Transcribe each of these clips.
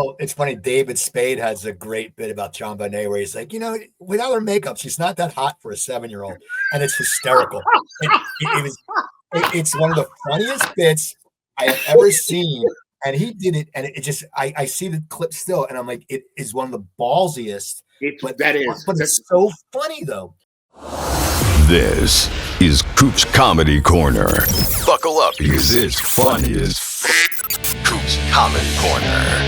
Well, it's funny. David Spade has a great bit about John Bonet where he's like, without her makeup, she's not that hot for a 7-year-old, and it's hysterical. It's one of the funniest bits I have ever seen, and he did it, and it just I see the clip still, and I'm like, it is one of the ballsiest. But it's so funny though. This is Coop's Comedy Corner. Buckle up because it's funny as Coop's Comedy Corner.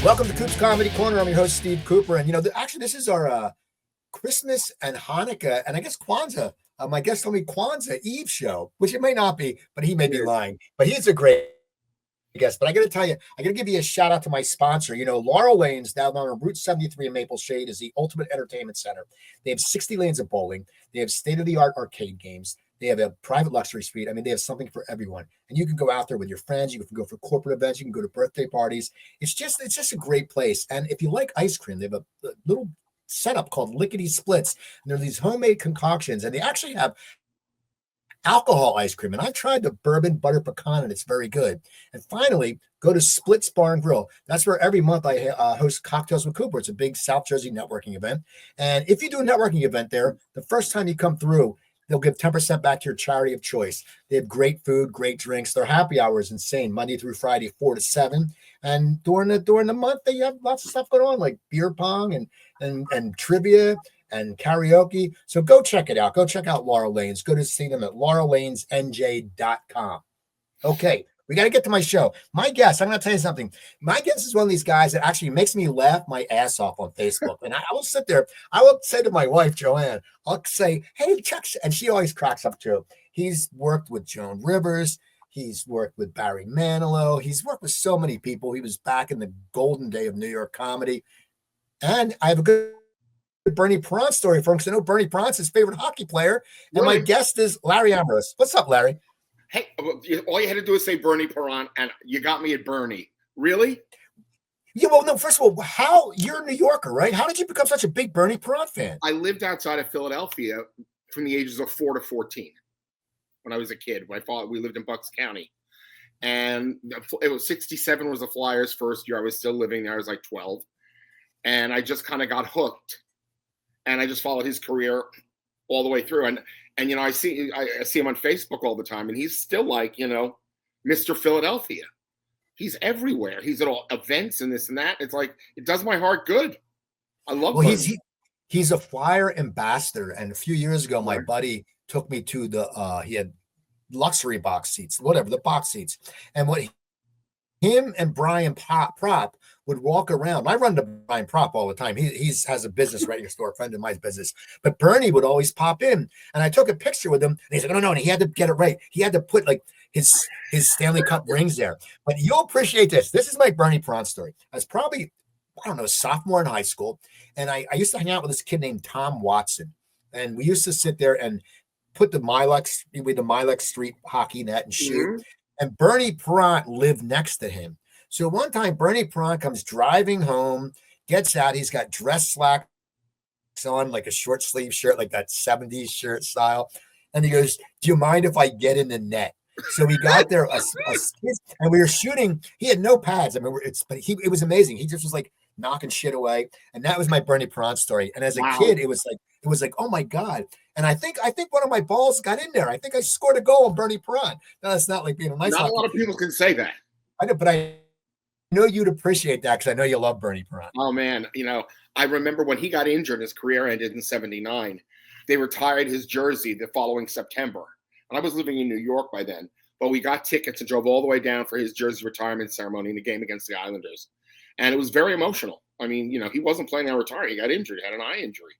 Welcome to Coop's Comedy Corner. I'm your host, Steve Cooper. And, actually, this is our Christmas and Hanukkah, and I guess Kwanzaa. My guest told me Kwanzaa Eve show, which it may not be, but he may be lying. But he's a great guest. But I got to tell you, I got to give you a shout out to my sponsor. Laurel Lanes down on Route 73 in Maple Shade is the ultimate entertainment center. They have 60 lanes of bowling. They have state-of-the-art arcade games. They have a private luxury suite. I mean, they have something for everyone. And you can go out there with your friends. You can go for corporate events. You can go to birthday parties. It's just a great place. And if you like ice cream, they have a little setup called Lickety Splits. And they're these homemade concoctions. And they actually have alcohol ice cream. And I've tried the bourbon butter pecan, and it's very good. And finally, go to Splits Bar and Grill. That's where every month I host Cocktails with Cooper. It's a big South Jersey networking event. And if you do a networking event there, the first time you come through, they'll give 10% back to your charity of choice. They have great food, great drinks. Their happy hour is insane, Monday through Friday, 4 to 7. And during the month, they have lots of stuff going on, like beer pong and trivia and karaoke. So go check it out. Go check out Laurel Lanes. Go to see them at laurellanesnj.com. Okay. We got to get to my show. My guest, I'm going to tell you something. My guest is one of these guys that actually makes me laugh my ass off on Facebook. And I will sit there. I will say to my wife, Joanne, I'll say, hey, Chuck. And she always cracks up too. He's worked with Joan Rivers. He's worked with Barry Manilow. He's worked with so many people. He was back in the golden day of New York comedy. And I have a good Bernie Perron story for him, because I know Bernie Perron's his favorite hockey player. And my guest is Larry Amoros. What's up, Larry? Hey, all you had to do is say Bernie Perron, and you got me at Bernie. Really? Yeah, well, no, first of all, you're a New Yorker, right? How did you become such a big Bernie Perron fan? I lived outside of Philadelphia from the ages of 4 to 14 when I was a kid. We lived in Bucks County. And it was 67 was the Flyers' first year. I was still living there. I was like 12. And I just kind of got hooked. And I just followed his career all the way through. And I see him on Facebook all the time, and he's still like, Mr. Philadelphia. He's everywhere. He's at all events and this and that. It's like, it does my heart good. I love him. He's a Flyer ambassador. And a few years ago, my buddy took me to he had luxury box seats, whatever, the box seats. And him and Brian Prop would walk around. I run to Brian Prop all the time. He has a business right next door, a friend of mine's business. But Bernie would always pop in, and I took a picture with him. And he said, no, and he had to get it right. He had to put like his Stanley Cup rings there. But you'll appreciate this. This is my Bernie Perron story. I was probably, sophomore in high school, and I used to hang out with this kid named Tom Watson, and we used to sit there and put the Milex Street hockey net and shoot. Mm-hmm. And Bernie Perron lived next to him. So one time, Bernie Perron comes driving home, gets out. He's got dress slacks on, like a short sleeve shirt, like that 70s shirt style. And he goes, do you mind if I get in the net? So we got there, and we were shooting. He had no pads. I mean, it was amazing. He just was like knocking shit away. And that was my Bernie Perron story. And as a kid, it was like, oh my God. And I think one of my balls got in there. I think I scored a goal on Bernie Perron. No, that's not like being a nice. Not a lot of people can say that. I know, but I know you'd appreciate that, because I know you love Bernie Perron. Oh man, I remember when he got injured, his career ended in '79. They retired his jersey the following September, and I was living in New York by then. But we got tickets and drove all the way down for his jersey retirement ceremony in the game against the Islanders, and it was very emotional. I mean, he wasn't planning on retiring; he got injured, had an eye injury,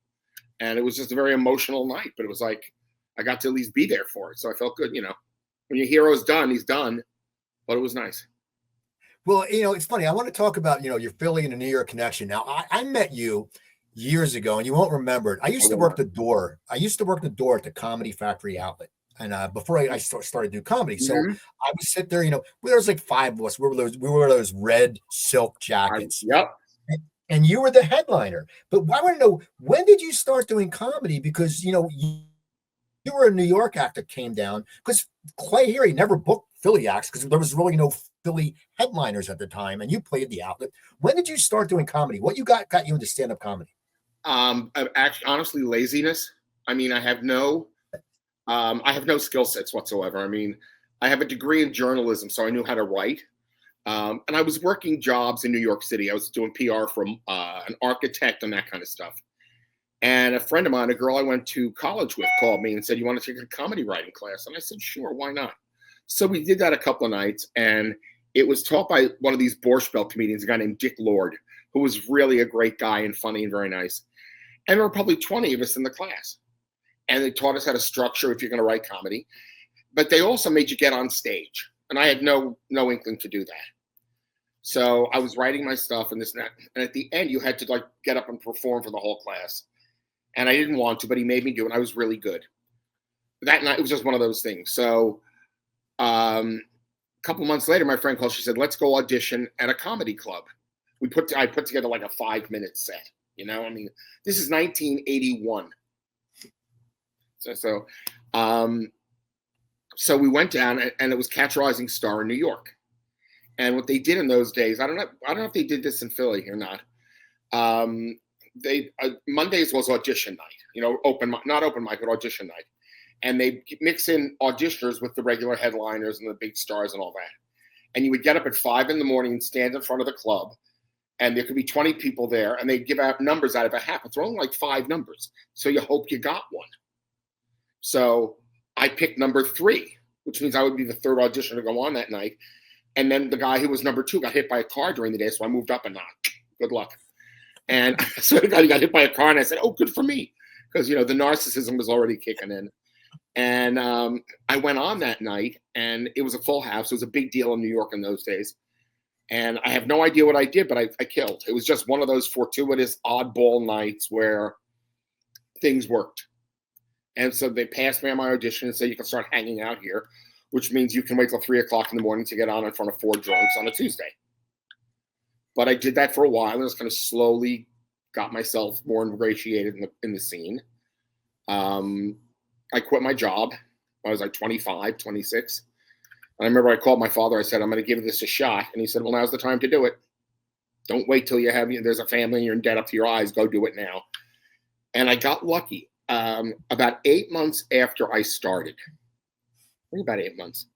and it was just a very emotional night. But it was like I got to at least be there for it, so I felt good. When your hero's done, he's done. But it was nice. Well, it's funny. I want to talk about, your Philly and the New York connection. Now, I met you years ago, and you won't remember it. I used to work the door. I used to work the door at the Comedy Factory outlet. And before I started to do comedy. So I would sit there, there was like 5 of us. We wore those red silk jackets. Yep. And you were the headliner. But I want to know, when did you start doing comedy? Because, you were a New York act that came down because Clay here, he never booked Philly acts because there was really no Philly headliners at the time, and you played the outlet. When did you start doing comedy? What you got you into stand-up comedy? Actually, honestly, laziness. I mean, I have no skill sets whatsoever. I mean, I have a degree in journalism, so I knew how to write. And I was working jobs in New York City. I was doing PR from an architect and that kind of stuff. And a friend of mine, a girl I went to college with, called me and said, "You want to take a comedy writing class?" And I said, "Sure, why not?" So we did that a couple of nights, and it was taught by one of these Borscht Belt comedians, a guy named Dick Lord, who was really a great guy and funny and very nice. And there were probably 20 of us in the class. And they taught us how to structure if you're going to write comedy. But they also made you get on stage. And I had no inkling to do that. So I was writing my stuff and this and that. And at the end, you had to like get up and perform for the whole class. And I didn't want to, but he made me do it. And I was really good. That night, it was just one of those things. So a couple months later, my friend called. She said, "Let's go audition at a comedy club." I put together like a 5-minute set. You know, I mean, this is 1981. So we went down, and it was Catch a Rising Star in New York. And what they did in those days, I don't know if they did this in Philly or not. Mondays was audition night, you know, not open mic, but audition night. And they mix in auditioners with the regular headliners and the big stars and all that. And you would get up at 5 a.m. and stand in front of the club, and there could be 20 people there, and they'd give out numbers out of a hat. It's only like 5 numbers, so you hope you got one. So I picked number 3, which means I would be the third auditioner to go on that night. And then the guy who was number 2 got hit by a car during the day, so I moved up a notch. Good luck. And I swear to God, he got hit by a car, and I said, "Oh, good for me," because you know the narcissism was already kicking in. And I went on that night, and it was a full house. It was a big deal in New York in those days. And I have no idea what I did, but I killed. It was just one of those fortuitous oddball nights where things worked. And so they passed me on my audition and said, "You can start hanging out here," which means you can wait till 3 o'clock in the morning to get on in front of 4 drunks on a Tuesday. But I did that for a while and just kind of slowly got myself more ingratiated in the scene. I quit my job. I was like 25, 26. And I remember I called my father. I said, "I'm going to give this a shot." And he said, "Well, now's the time to do it. Don't wait till there's a family and you're in debt up to your eyes. Go do it now." And I got lucky. About 8 months after I started, I think about 8 months,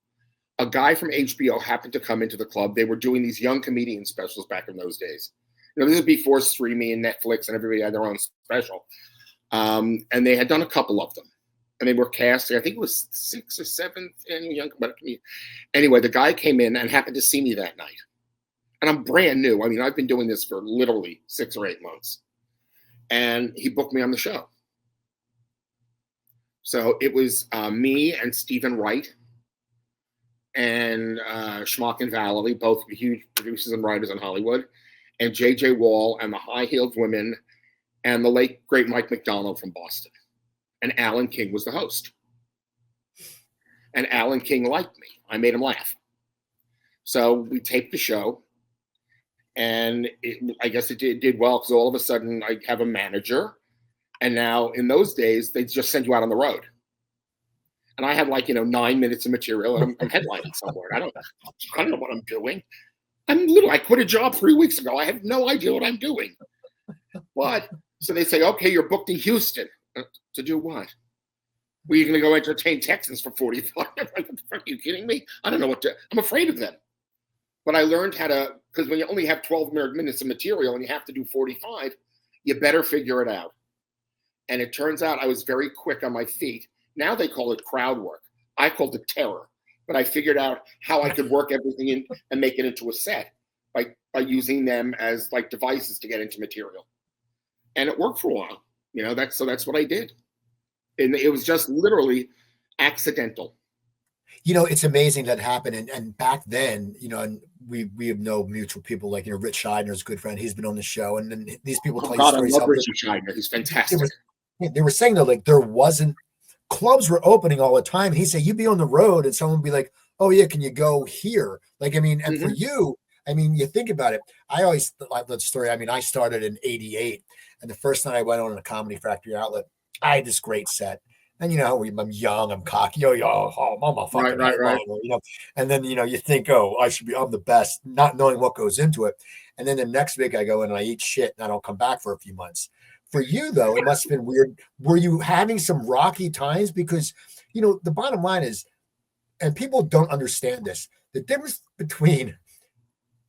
a guy from HBO happened to come into the club. They were doing these young comedian specials back in those days. You know, this was before streaming and Netflix and everybody had their own special. And they had done a couple of them. And they were casting, I think it was 6th or 7th annual Young Comedian. Anyway, the guy came in and happened to see me that night. And I'm brand new. I mean, I've been doing this for literally 6 or 8 months. And he booked me on the show. So it was me and Stephen Wright and Schmuck and Valerie, both huge producers and writers in Hollywood, and J.J. Wall and the High-Heeled Women and the late, great Mike McDonald from Boston. And Alan King was the host. And Alan King liked me. I made him laugh. So we taped the show. And I guess it did well because all of a sudden I have a manager. And now in those days, they just send you out on the road. And I had 9 minutes of material and I'm headlining somewhere. I don't know what I'm doing. I quit a job 3 weeks ago. I have no idea what I'm doing. But so they say, "Okay, you're booked in Houston." To do what? Were you going to go entertain Texans for 45? Are you kidding me? I don't know what to. I'm afraid of them. But I learned how to, because when you only have 12 minutes of material and you have to do 45, you better figure it out. And it turns out I was very quick on my feet. Now they call it crowd work. I called it terror. But I figured out how I could work everything in and make it into a set by using them as devices to get into material. And it worked for a while. You know, that's what I did. And it was just literally accidental. You know, it's amazing that happened. And back then, you know, and we have no mutual people Rich Scheidner's a good friend. He's been on the show. And then these people tell you stories. I love Rich Scheidner. He's fantastic. They were saying that there wasn't, clubs were opening all the time. He said, you'd be on the road and someone would be like, "Oh yeah, can you go here?" And for you, you think about it. I always like that story. I started in '88. And the first night I went on a Comedy Factory outlet, I had this great set. And I'm young, I'm cocky, I'm a fucking Right. headliner, and then you think, oh, I'm the best, not knowing what goes into it. And then the next week I go in and I eat shit and I don't come back for a few months. For you though, it must have been weird. Were you having some rocky times? Because the bottom line is, and people don't understand this, the difference between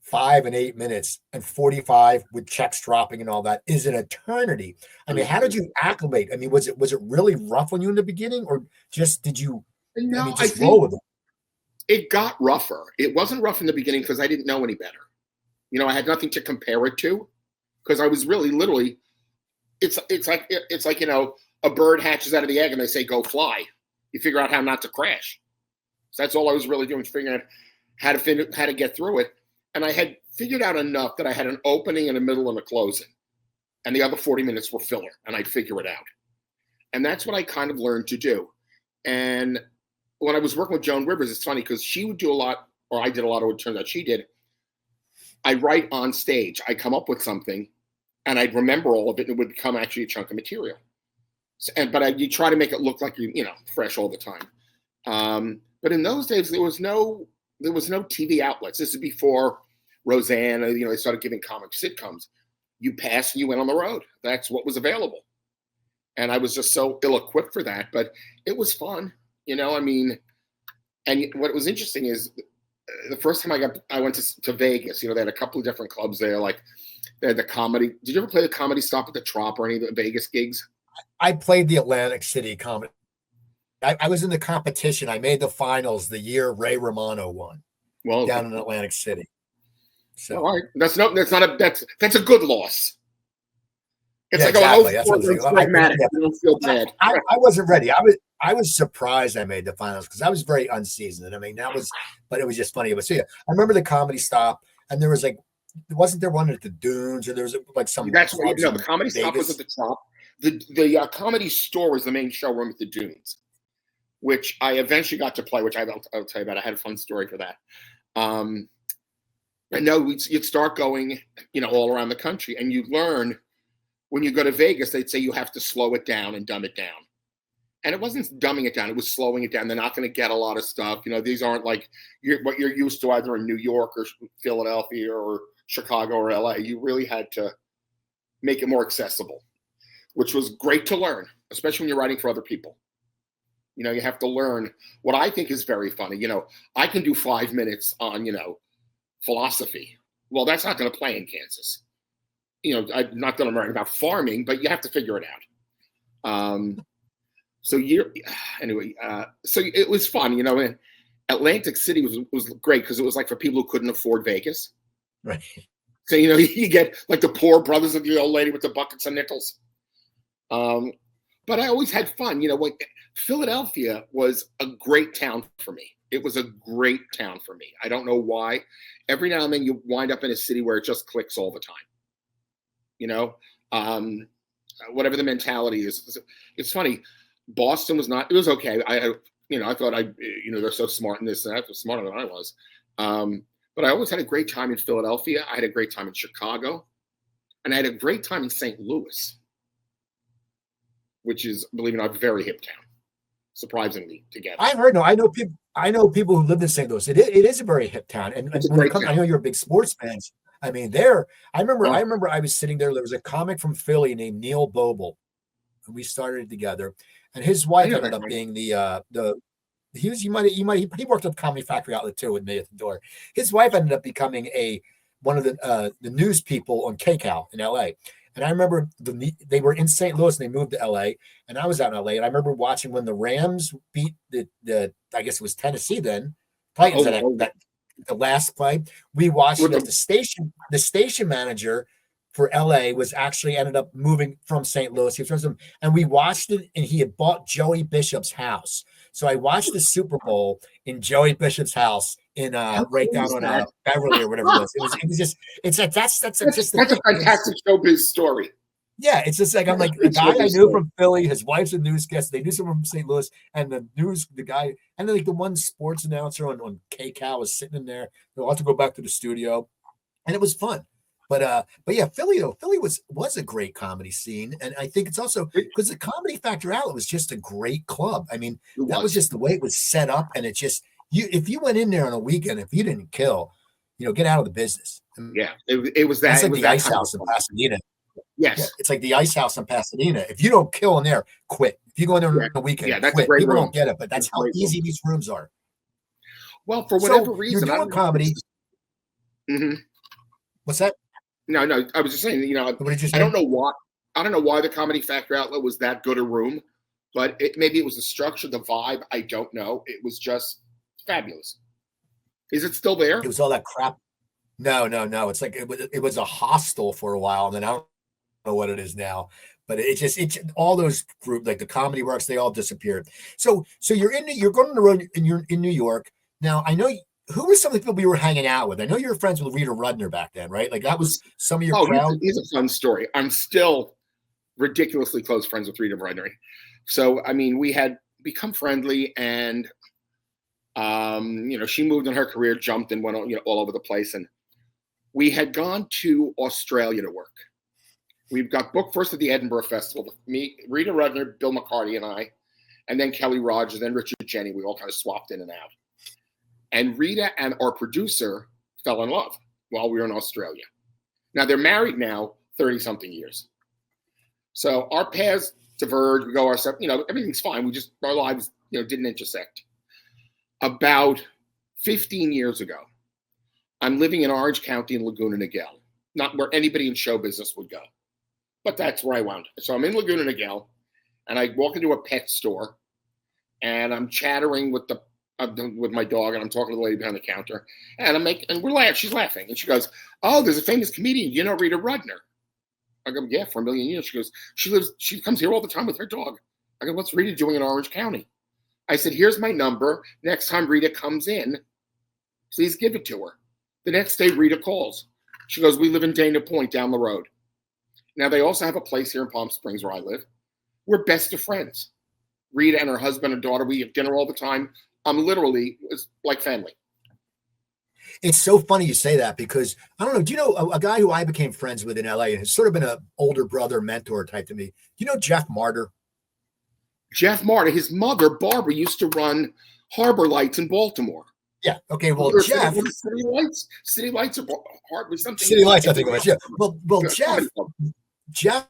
5 and 8 minutes and 45 with checks dropping and all that is an eternity. I mean, how did you acclimate? I mean, was it really rough on you in the beginning, or just did you? No, just roll with it? It got rougher. It wasn't rough in the beginning because I didn't know any better. I had nothing to compare it to because I was really literally. It's like a bird hatches out of the egg and they say go fly. You figure out how not to crash. So that's all I was really doing, figuring out how to get through it. And I had figured out enough that I had an opening and a middle and a closing. And the other 40 minutes were filler, and I'd figure it out. And that's what I kind of learned to do. And when I was working with Joan Rivers, it's funny because she would do a lot, or I did a lot of what it turns out she did. I write on stage. I come up with something, and I'd remember all of it, and it would become actually a chunk of material. But you try to make it look like you're fresh all the time. But in those days, there was no TV outlets. This is before Roseanne, they started giving comic sitcoms. You passed and you went on the road. That's what was available. And I was just so ill-equipped for that, but it was fun, I mean, and what was interesting is the first time I went to Vegas, they had a couple of different clubs there, like they had the comedy. Did you ever play the Comedy Stop at the Trop or any of the Vegas gigs? I played the Atlantic City Comedy. I was in the competition. I made the finals the year Ray Romano won. Well, down in Atlantic City. So all right. That's a good loss. It's like exactly. You don't feel bad. I wasn't ready. I was surprised I made the finals because I was very unseasoned. I mean, but it was just funny. But so yeah, I remember the Comedy Stop, and there was wasn't there one at the Dunes, or there was like some. That's what the Comedy Stop was at the top. The Comedy Store was the main showroom at the Dunes, which I eventually got to play, which I'll tell you about. I had a fun story for that. I know you'd start going, all around the country, and you learn when you go to Vegas, they'd say you have to slow it down and dumb it down. And it wasn't dumbing it down, it was slowing it down. They're not going to get a lot of stuff. These aren't like what you're used to either in New York or Philadelphia or Chicago or LA. You really had to make it more accessible, which was great to learn, especially when you're writing for other people. You have to learn what I think is very funny. I can do 5 minutes on, philosophy. Well, that's not going to play in Kansas. Not that I'm writing about farming, but you have to figure it out. So it was fun, and Atlantic City was great because it was like for people who couldn't afford Vegas. Right. So, you get like the poor brothers of the old lady with the buckets of nickels. But I always had fun. Philadelphia was a great town for me. It was a great town for me. I don't know why. Every now and then you wind up in a city where it just clicks all the time. Whatever the mentality is. It's funny. Boston was not. It was okay. I thought they're so smart in this and that. Was smarter than I was. But I always had a great time in Philadelphia. I had a great time in Chicago, and I had a great time in St. Louis, which is, believe it or not, a very hip town, surprisingly together. I've heard. No, I know people who lived in St. Louis. It is a very hip town, and when it comes, I know you're a big sports fans. I mean, I remember I was sitting there. There was a comic from Philly named Neil Boble, and we started together. And his wife ended up being he worked at the Comedy Factory outlet too with me at the door. His wife ended up becoming one of the news people on KCAL in LA. And I remember they were in St. Louis and they moved to LA, and I was out in LA, and I remember watching when the Rams beat the I guess it was Tennessee then Titans the last play. We watched it. The station manager for LA was actually ended up moving from St. Louis. And we watched it, and he had bought Joey Bishop's house. So I watched the Super Bowl in Joey Bishop's house in right down on Beverly or whatever it was. It was just that's a fantastic showbiz story. Yeah, it's just like I'm like the guy I knew from Philly, his wife's a newscaster. They knew someone from St. Louis, and the guy, and then like the one sports announcer on KCAL was sitting in there. They'll have to go back to the studio, and it was fun. But yeah, Philly though, Philly was a great comedy scene, and I think it's also because the Comedy Factor Outlet was just a great club. I mean, that was just the way it was set up, and it just if you went in there on a weekend, if you didn't kill, get out of the business. Yeah, it was that. It's like it was the that Ice kind of House in Pasadena. Yes, Yeah, it's like the Ice House in Pasadena. If you don't kill in there, quit. If you go in there on a weekend, that's quit. a great People room. don't get it, but that's how easy these rooms are. Well, for whatever reason, you're doing comedy. Mm-hmm. What's that? No, I was just saying, What did you say? I don't know why the Comedy Factor Outlet was that good a room, but maybe it was the structure, the vibe. I don't know. It was just fabulous. Is it still there? It was all that crap. No. It's like it was a hostel for a while, and then I don't know what it is now. But it's all those groups like the Comedy Works, they all disappeared. So you're going on the road and you're in New York. Now I know who were some of the people you were hanging out with? I know you were friends with Rita Rudner back then, right? Like that was some of your crowd. Here's a fun story. I'm still ridiculously close friends with Rita Rudner. So I mean, we had become friendly, and she moved in her career, jumped and went all over the place, and we had gone to Australia to work. We've got booked first at the Edinburgh Festival. Me, Rita Rudner, Bill McCarty, and I, and then Kelly Rogers, then Richard Jenny. We all kind of swapped in and out. And Rita and our producer fell in love while we were in Australia. Now they're married now, 30-something years. So our paths diverge. We go our separate. Everything's fine. Our lives, didn't intersect. About 15 years ago, I'm living in Orange County in Laguna Niguel, not where anybody in show business would go. But that's where I wound up. So I'm in Laguna Niguel, and I walk into a pet store, and I'm chattering with my dog, and I'm talking to the lady behind the counter, and we're laughing. She's laughing, and she goes, "Oh, there's a famous comedian. You know Rita Rudner?" I go, "Yeah, for a million years." She goes, "She comes here all the time with her dog." I go, "What's Rita doing in Orange County?" I said, "Here's my number. Next time Rita comes in, please give it to her." The next day, Rita calls. She goes, "We live in Dana Point down the road." Now, they also have a place here in Palm Springs where I live. We're best of friends. Rita and her husband and daughter, we have dinner all the time. It's like family. It's so funny you say that because, I don't know, do you know a guy who I became friends with in LA and has sort of been an older brother mentor type to me? Do you know Jeff Martyr? Jeff Martyr, his mother, Barbara, used to run Harbor Lights in Baltimore. Yeah. Okay. Well, Jeff. City Lights or Harbor something. City Lights, I think it was. Yeah. Well, Jeff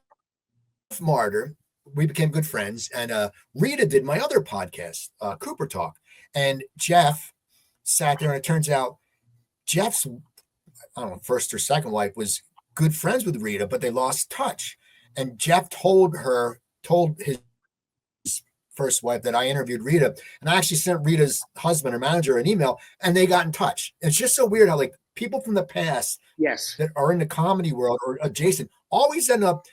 Martyr, we became good friends, and Rita did my other podcast, Cooper Talk, and Jeff sat there, and it turns out Jeff's, I don't know, first or second wife was good friends with Rita, but they lost touch, and Jeff told his first wife that I interviewed Rita, and I actually sent Rita's husband or manager an email, and they got in touch. It's just so weird how like people from the past, yes, that are in the comedy world or adjacent, always end up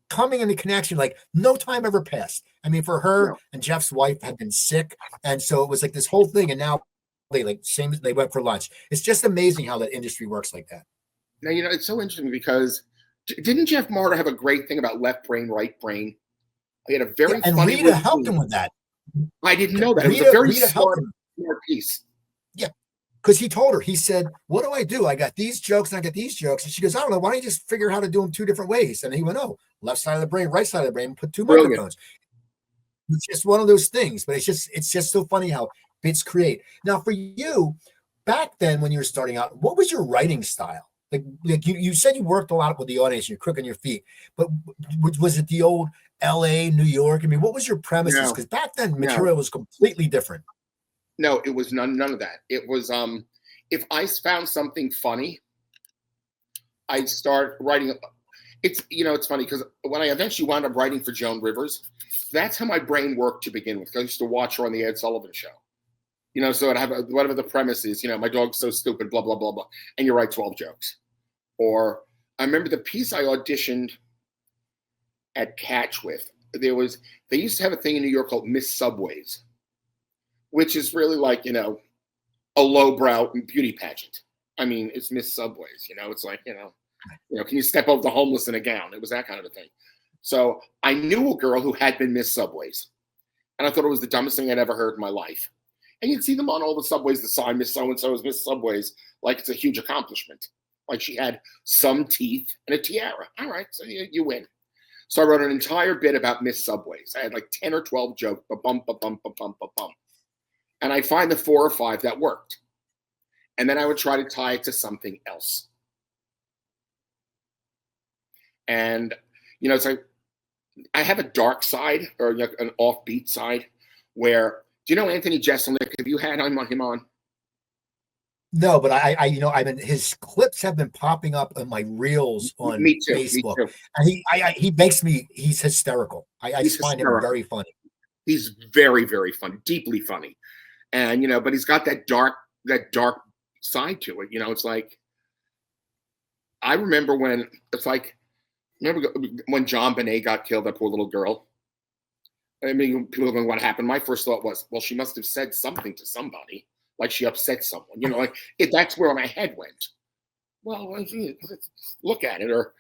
coming into connection. Like no time ever passed. I mean, for her and Jeff's wife had been sick, and so it was like this whole thing. And now they went for lunch. It's just amazing how that industry works like that. Now it's so interesting because didn't Jeff Martyr have a great thing about left brain, right brain? He had a very and funny Rita helped him with that. I didn't know that. It was a very smart piece. Yeah, because he told her, he said, "What do I do? I got these jokes and I got these jokes." And she goes, "I don't know. Why don't you just figure out how to do them two different ways?" And he went, "Oh, left side of the brain, right side of the brain, put two microphones." It's just one of those things, but it's just so funny how bits create. Now, for you, back then when you were starting out, what was your writing style? Like you said you worked a lot with the audience, you're quick on your feet, but was it the old LA, New York? I mean, what was your premises? Because back then material was completely different. No, it was none of that. It was if I found something funny, I'd start writing. It's funny because when I eventually wound up writing for Joan Rivers, that's how my brain worked to begin with. I used to watch her on the Ed Sullivan Show. So I'd have whatever the premise is, my dog's so stupid, blah, blah, blah, blah. And you write 12 jokes. Or I remember the piece I auditioned at Catch with. They used to have a thing in New York called Miss Subways, which is really like, a lowbrow beauty pageant. I mean, it's Miss Subways, it's like, can you step over the homeless in a gown? It was that kind of a thing. So I knew a girl who had been Miss Subways. And I thought it was the dumbest thing I'd ever heard in my life. And you'd see them on all the subways, the sign, Miss So-and-so is Miss Subways, like it's a huge accomplishment. Like she had some teeth and a tiara. All right, so you win. So I wrote an entire bit about missed subways. I had like 10 or 12 jokes, ba-bum, ba-bum, ba-bum, ba-bum. And I'd find the 4 or 5 that worked. And then I would try to tie it to something else. And, you know, it's like, I have a dark side or like an offbeat side where, do you know Anthony Jeselnik? Have you had him on? No, but I've been, his clips have been popping up on my reels on Me too, Facebook, me too. and he makes me, he's hysterical. I He's find him hysterical. very funny. He's very, very funny, deeply funny. And, you know, but he's got that dark side to it. You know, it's like, I remember when when John Bonet got killed, that poor little girl. I mean, people are going, what happened? My first thought was, well, she must have said something to somebody, like she upset someone. You know, like that's where my head went. Well, let's look at it. Or,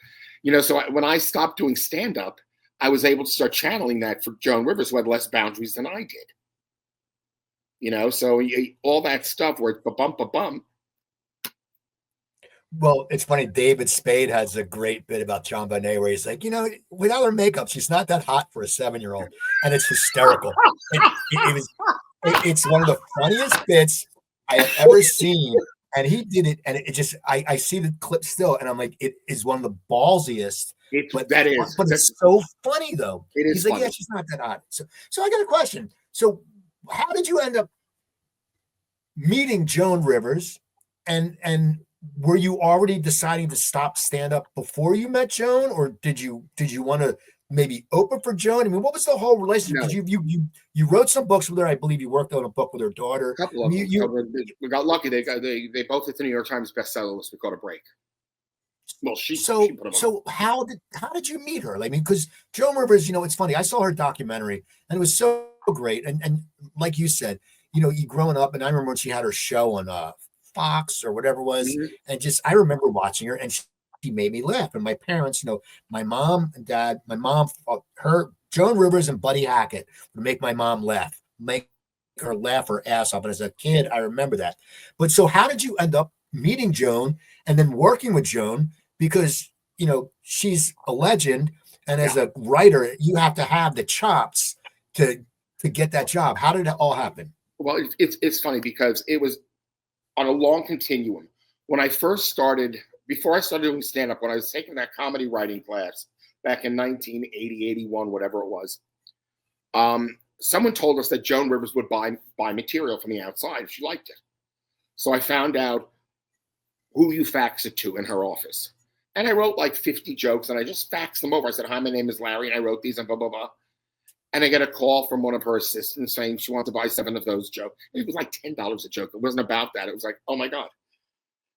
you know, so when I stopped doing stand-up, I was able to start channeling that for Joan Rivers, who had less boundaries than I did. You know, so all that stuff where it's ba-bum. Well, it's funny. David Spade has a great bit about John Bonet where he's like, you know, without her makeup, she's not that hot for a 7-year-old, and it's hysterical. It's one of the funniest bits I have ever seen, and he did it, and it just I see the clip still, and I'm like, it is one of the ballsiest. But it's so funny though. It is. He's like, funny. yeah, she's not that hot. So I got a question. So how did you end up meeting Joan Rivers, and were you already deciding to stop stand up before you met Joan, or did you want to maybe open for Joan? I mean, what was the whole relationship? Because you wrote some books with her. I believe you worked on a book with her daughter. A couple of them. We got lucky. They both hit the New York Times bestseller list. We caught a break. Well, she put them on. So how did you meet her? I mean, because Joan Rivers, you know, it's funny. I saw her documentary, and it was so great. And like you said, you know, you growing up, and I remember when she had her show on Fox or whatever it was, Mm-hmm. and just I remember watching her, and she made me laugh. And my parents, you know, my mom and dad, her Joan Rivers and Buddy Hackett would make my mom laugh, make her laugh her ass off. And as a kid, I remember that. But so how did you end up meeting Joan and then working with Joan? Because, you know, she's a legend, and as a writer, you have to have the chops to get that job. How did it all happen? Well, it's funny because it was on a long continuum. When I first started, before I started doing stand-up, when I was taking that comedy writing class back in 1980, 81, whatever it was, someone told us that Joan Rivers would buy material from the outside if she liked it. So I found out who you fax it to in her office. And I wrote like 50 jokes, and I just faxed them over. I said, hi, my name is Larry, and I wrote these, and blah, blah, blah. And I get a call from one of her assistants saying she wanted to buy 7 of those jokes. It was like $10 a joke. It wasn't about that. It was like, oh, my God.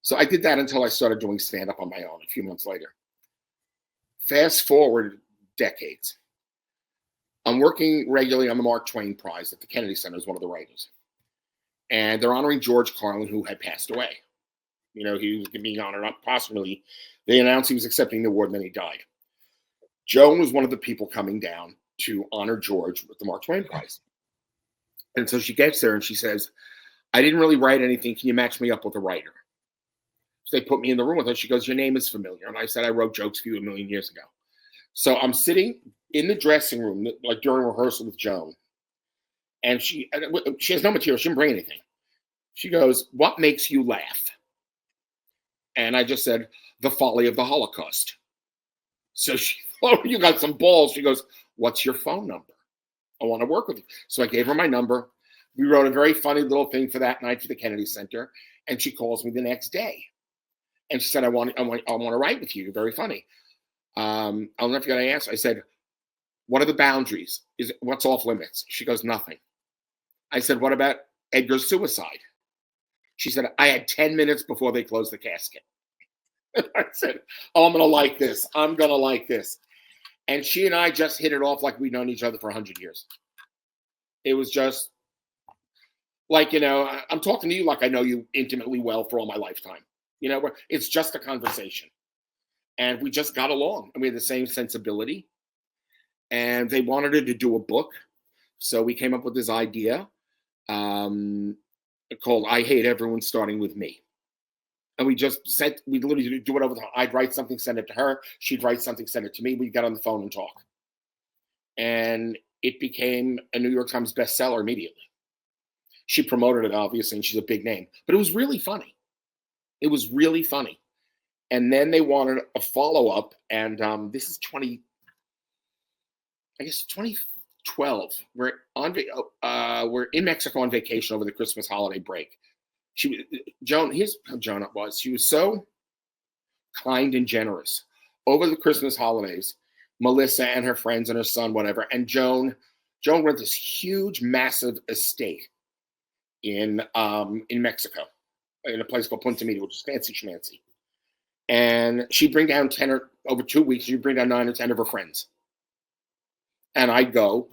So I did that until I started doing stand-up on my own a few months later. Fast forward decades. I'm working regularly on the Mark Twain Prize at the Kennedy Center as one of the writers. And they're honoring George Carlin, who had passed away. You know, he was being honored posthumously. They announced he was accepting the award, and then he died. Joan was one of the people coming down to honor George with the Mark Twain Prize. And so she gets there and she says, I didn't really write anything. Can you match me up with a writer? So they put me in the room with her. She goes, your name is familiar. And I said, I wrote jokes for you a million years ago. So I'm sitting in the dressing room, like during rehearsal with Joan. And she has no material. She didn't bring anything. She goes, what makes you laugh? And I just said, the folly of the Holocaust. So she, oh, you got some balls. She goes, what's your phone number? I want to work with you. So I gave her my number. We wrote a very funny little thing for that night for the Kennedy Center. And she calls me the next day. And she said, I want to write with you. You're very funny. I'll never forget. I asked, I said, what are the boundaries? What's off limits? She goes, nothing. I said, what about Edgar's suicide? She said, I had 10 minutes before they closed the casket. And I said, oh, I'm going to like this. I'm going to like this. And she and I just hit it off like we'd known each other for 100 years. It was just like, you know, I'm talking to you like I know you intimately well for all my lifetime. You know, it's just a conversation. And we just got along. And we had the same sensibility. And they wanted her to do a book. So we came up with this idea called I Hate Everyone Starting With Me. And we literally do it over the phone. I'd write something, send it to her. She'd write something, send it to me. We'd get on the phone and talk. And it became a New York Times bestseller immediately. She promoted it, obviously, and she's a big name. But it was really funny. It was really funny. And then they wanted a follow-up, and this is 2012. We're in Mexico on vacation over the Christmas holiday break. Here's how Joan was. She was so kind and generous over the Christmas holidays. Melissa and her friends and her son, whatever, and Joan rented this huge, massive estate in Mexico, in a place called Punta Mita, which is fancy schmancy. And she'd bring down 10 or over 2 weeks, she'd bring down 9 or 10 of her friends. And I'd go.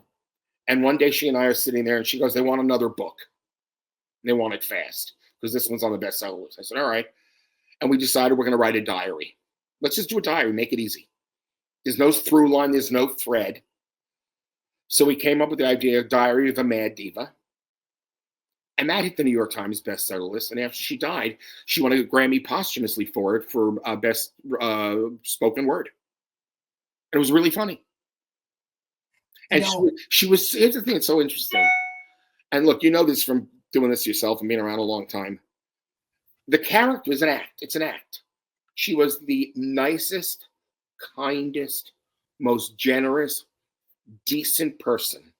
And one day she and I are sitting there and she goes, they want another book. They want it fast because this one's on the bestseller list. I said, all right. And we decided we're going to write a diary. Let's just do a diary, make it easy. There's no through line, there's no thread. So we came up with the idea of Diary of a Mad Diva. And that hit the New York Times bestseller list. And after she died, she won a Grammy posthumously for it for best spoken word. It was really funny. And she was, here's the thing, it's so interesting. And look, you know this from doing this yourself and being around a long time. The character is an act. It's an act. She was the nicest, kindest, most generous, decent person.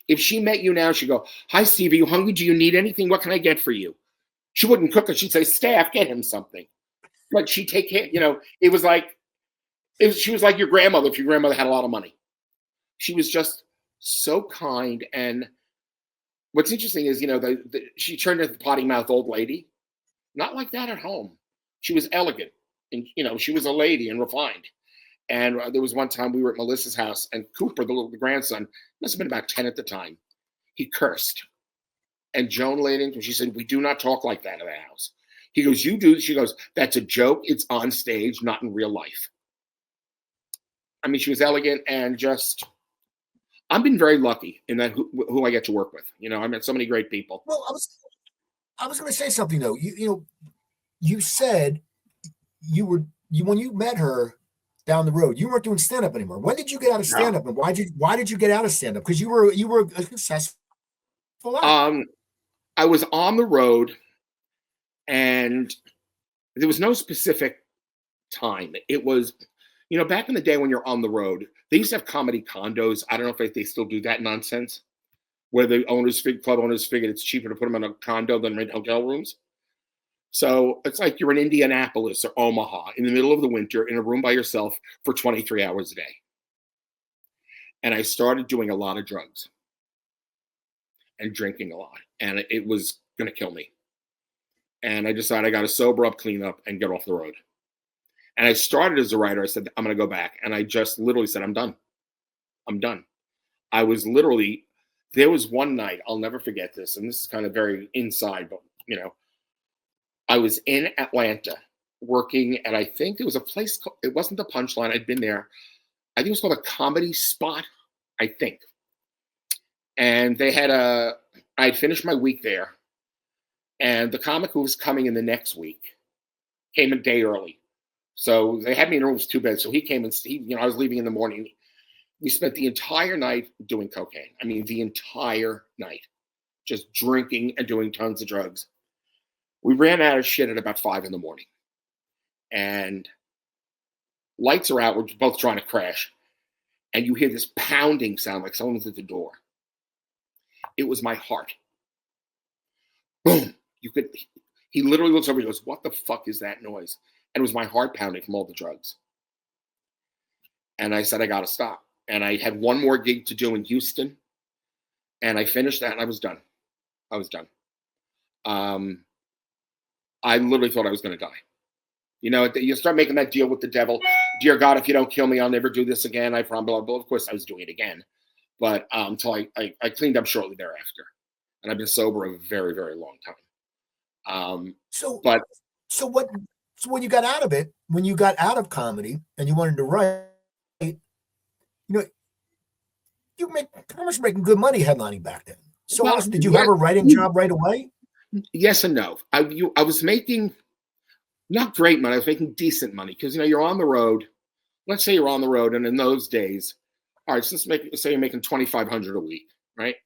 If she met you now, she'd go, hi, Steve, are you hungry? Do you need anything? What can I get for you? She wouldn't cook it. She'd say, staff, get him something. Like she'd take care, she was like your grandmother if your grandmother had a lot of money. She was just so kind. And what's interesting is, she turned into the potty mouth old lady. Not like that at home. She was elegant and, she was a lady and refined. And there was one time we were at Melissa's house and Cooper, the grandson, must have been about 10 at the time. He cursed. And Joan laid into him. She said, we do not talk like that in the house. He goes, you do. She goes, that's a joke. It's on stage, not in real life. I mean, she was elegant and just, I've been very lucky in that who I get to work with. I met so many great people. Well, I was going to say something though. You said when you met her down the road, you weren't doing stand-up anymore. When did you get out of stand-up, and why did you get out of stand-up? Because you were a successful actor. I was on the road, and there was no specific time. It was, back in the day when you're on the road, they used to have comedy condos. I don't know if they still do that nonsense, where the club owners figured it's cheaper to put them in a condo than rent hotel rooms. So it's like you're in Indianapolis or Omaha in the middle of the winter in a room by yourself for 23 hours a day. And I started doing a lot of drugs and drinking a lot. And it was going to kill me. And I decided I got to sober up, clean up, and get off the road. And I started as a writer. I said, I'm going to go back. And I just literally said, I'm done. I'm done. I was literally, there was one night, I'll never forget this. And this is kind of very inside, but I was in Atlanta working at, I think there was a place, it wasn't the Punchline, I'd been there. I think it was called a Comedy Spot, I think. And they had I'd finished my week there. And the comic who was coming in the next week came a day early. So they had me in a room with 2 beds. So he came and, I was leaving in the morning. We spent the entire night doing cocaine. I mean, the entire night. Just drinking and doing tons of drugs. We ran out of shit at about 5 a.m. and lights are out. We're both trying to crash. And you hear this pounding sound like someone's at the door. It was my heart. Boom. He literally looks over and goes, what the fuck is that noise? And it was my heart pounding from all the drugs. And I said, I got to stop. And I had one more gig to do in Houston. And I finished that and I was done. I literally thought I was going to die. You start making that deal with the devil. Dear God, if you don't kill me, I'll never do this again. I promise. Well, of course, I was doing it again. But until I cleaned up shortly thereafter. And I've been sober a very, very long time. So when you got out of it, when you got out of comedy and you wanted to write, you were making good money headlining back then. So did you have a writing job right away? Yes and no. I was making Not great money. I was making decent money because, you're on the road. Let's say you're on the road, and in those days, all right, so say you're making $2,500 a week, right?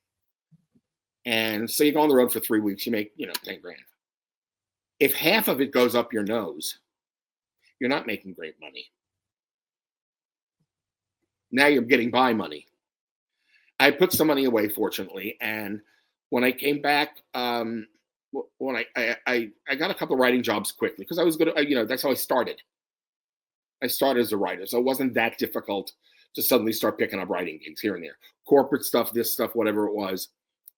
And so you go on the road for 3 weeks, you make, 10 grand. If half of it goes up your nose, you're not making great money. Now you're getting by money. I put some money away, fortunately, and when I came back, when I got a couple of writing jobs quickly because I was good at, that's how I started. I started as a writer, so it wasn't that difficult to suddenly start picking up writing gigs here and there, corporate stuff, this stuff, whatever it was.